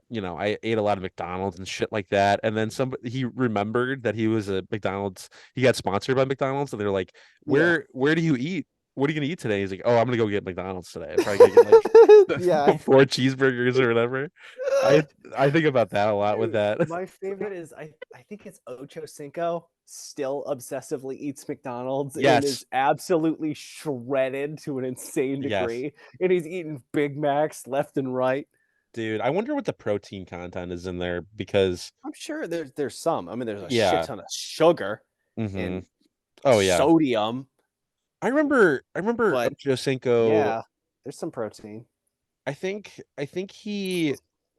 S1: ate a lot of McDonald's and shit like that. And then he remembered that he was a McDonald's, he got sponsored by McDonald's, and they're like,
S2: Yeah.
S1: where do you eat? What are you gonna eat today? He's like, oh, I'm gonna go get McDonald's today. I'm probably gonna get
S2: Yeah.
S1: like four cheeseburgers or whatever. I I think about that a lot with
S2: Dude,
S1: that.
S2: my favorite is I think it's Ocho Cinco still obsessively eats McDonald's and
S1: Yes,
S2: is absolutely shredded to an insane
S1: yes,
S2: degree. And he's eating Big Macs left and right.
S1: dude. I wonder what the protein content is in there because
S2: I'm sure there's some. I mean, there's a shit
S1: yeah.
S2: ton of sugar
S1: Hmm.
S2: and
S1: Oh yeah.
S2: sodium,
S1: I remember
S2: but
S1: Ocho Cinco.
S2: yeah, there's some protein.
S1: I think he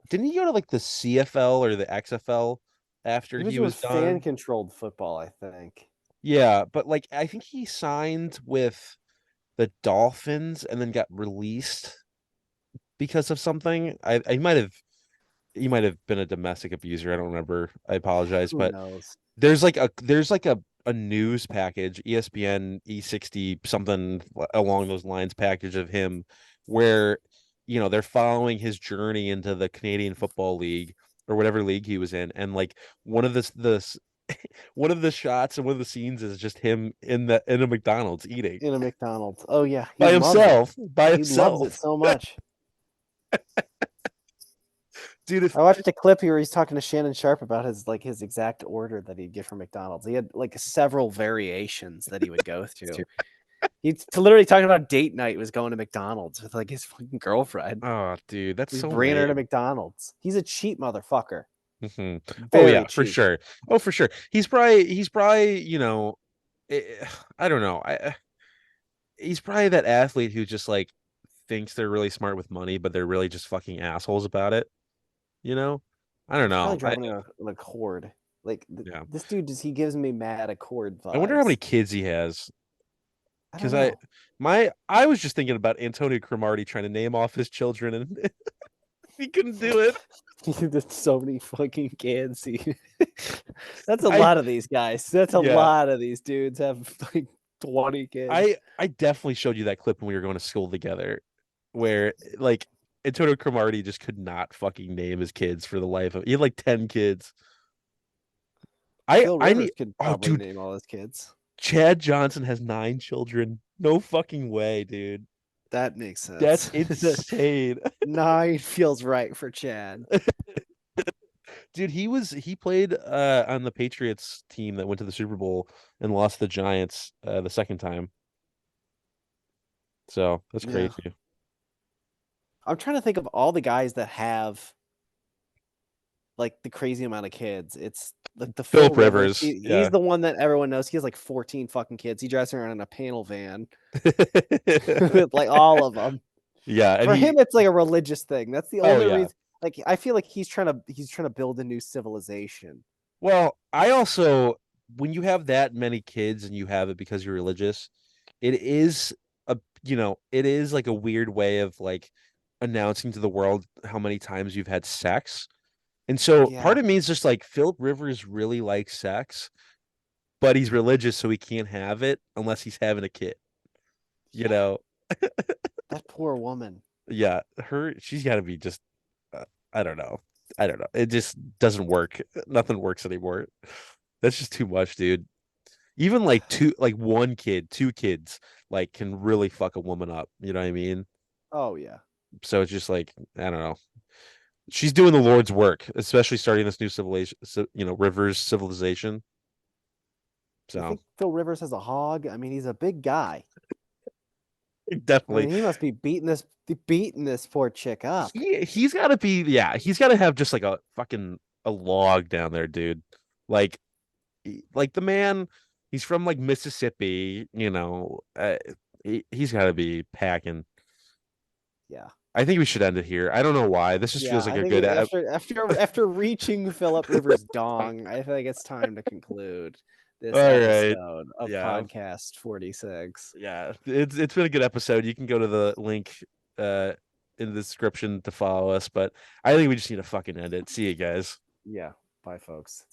S1: didn't he go to like the CFL or the XFL after
S2: He was
S1: he
S2: doing
S1: was
S2: fan
S1: done?
S2: controlled football, I think.
S1: Yeah, but like I think he signed with the Dolphins and then got released because of something. I might have he might have been a domestic abuser. I don't remember. I apologize,
S2: Who
S1: but
S2: knows?
S1: there's like a news package, ESPN E60 something along those lines package of him where they're following his journey into the Canadian Football League or whatever league he was in, and like one of one of the shots and one of the scenes is just him in a McDonald's eating
S2: In a McDonald's. Oh yeah, he
S1: by
S2: loves it.
S1: himself, by
S2: He loves it
S1: himself.
S2: so much.
S1: Dude, if
S2: I watched a clip here where he's talking to Shannon Sharp about his exact order that he'd get from McDonald's. He had like several variations that he would go through. He's literally talking about date night was going to McDonald's with like his fucking girlfriend.
S1: oh dude, that's
S2: He's
S1: so
S2: bringing her to
S1: lame.
S2: McDonald's. He's a cheap motherfucker.
S1: Hmm. Oh
S2: Very
S1: yeah, for
S2: cheap.
S1: sure. Oh, for sure. He's probably, I don't know. He's probably that athlete who just like thinks they're really smart with money, but they're really just fucking assholes about it. You know? I don't
S2: He's probably
S1: know.
S2: driving an Accord. Like
S1: Yeah.
S2: this dude, just he gives me mad Accord
S1: I wonder how many
S2: vibes.
S1: kids he has.
S2: I don't
S1: Because
S2: know.
S1: I was just thinking about Antonio Cromartie trying to name off his children and he couldn't do it.
S2: There's so many fucking kids. That's a
S1: I
S2: lot of these guys. That's a
S1: Yeah.
S2: lot of these dudes have like 20 kids.
S1: I definitely showed you that clip when we were going to school together, where like Antonio Cromartie just could not fucking name his kids for the life of. He had like 10 kids. I
S2: Phil
S1: I
S2: Rivers
S1: need.
S2: could
S1: Oh,
S2: probably
S1: dude,
S2: name all his kids.
S1: Chad Johnson has 9 children. No fucking way, dude.
S2: That makes
S1: That's
S2: sense.
S1: insane.
S2: 9 feels right for Chad.
S1: Dude, he played on the Patriots team that went to the Super Bowl and lost to the Giants the second time. So that's
S2: Yeah.
S1: crazy.
S2: I'm trying to think of all the guys that have like the crazy amount of kids. It's like the Phil
S1: Philip
S2: Rivers.
S1: Rivers,
S2: He's
S1: yeah.
S2: the one that everyone knows. He has like 14 fucking kids. He drives around in a panel van with like all of them.
S1: Yeah, and
S2: For
S1: he
S2: him, it's like a religious thing. That's the
S1: oh
S2: only
S1: yeah.
S2: reason. Like I feel like he's trying to build a new civilization.
S1: Well, I also, when you have that many kids and you have it because you're religious, it is it is like a weird way of like announcing to the world how many times you've had sex. And so
S2: Yeah,
S1: part of me is just like Philip Rivers really likes sex. but he's religious, so he can't have it unless he's having a kid. You
S2: Yeah,
S1: know,
S2: that poor woman.
S1: yeah, she's got to be just, uh, I don't know, I don't know. It just doesn't work. Nothing works anymore. That's just too much, dude. Even like one kid, two kids, like can really fuck a woman up. You know what I mean?
S2: Oh yeah.
S1: So it's just like I don't know. She's doing the Lord's work, especially starting this new civilization, Rivers civilization.
S2: You
S1: So
S2: think Phil Rivers has a hog? I mean, he's a big guy. I
S1: definitely,
S2: mean, he must be beating this poor chick up.
S1: he's got to be, yeah, he's got to have just like a fucking a log down there, dude. Like like the man, he's from like Mississippi, he's got to be packing.
S2: Yeah.
S1: I think we should end it here. I don't know why. This just
S2: Yeah,
S1: feels like
S2: I
S1: a
S2: think
S1: good app.
S2: after reaching Philip Rivers' dong, I think it's time to conclude this
S1: All right.
S2: episode of
S1: Yeah.
S2: podcast 46.
S1: Yeah. It's been a good episode. You can go to the link uh in the description to follow us, but I think we just need to fucking end it. See you guys.
S2: Yeah, bye folks.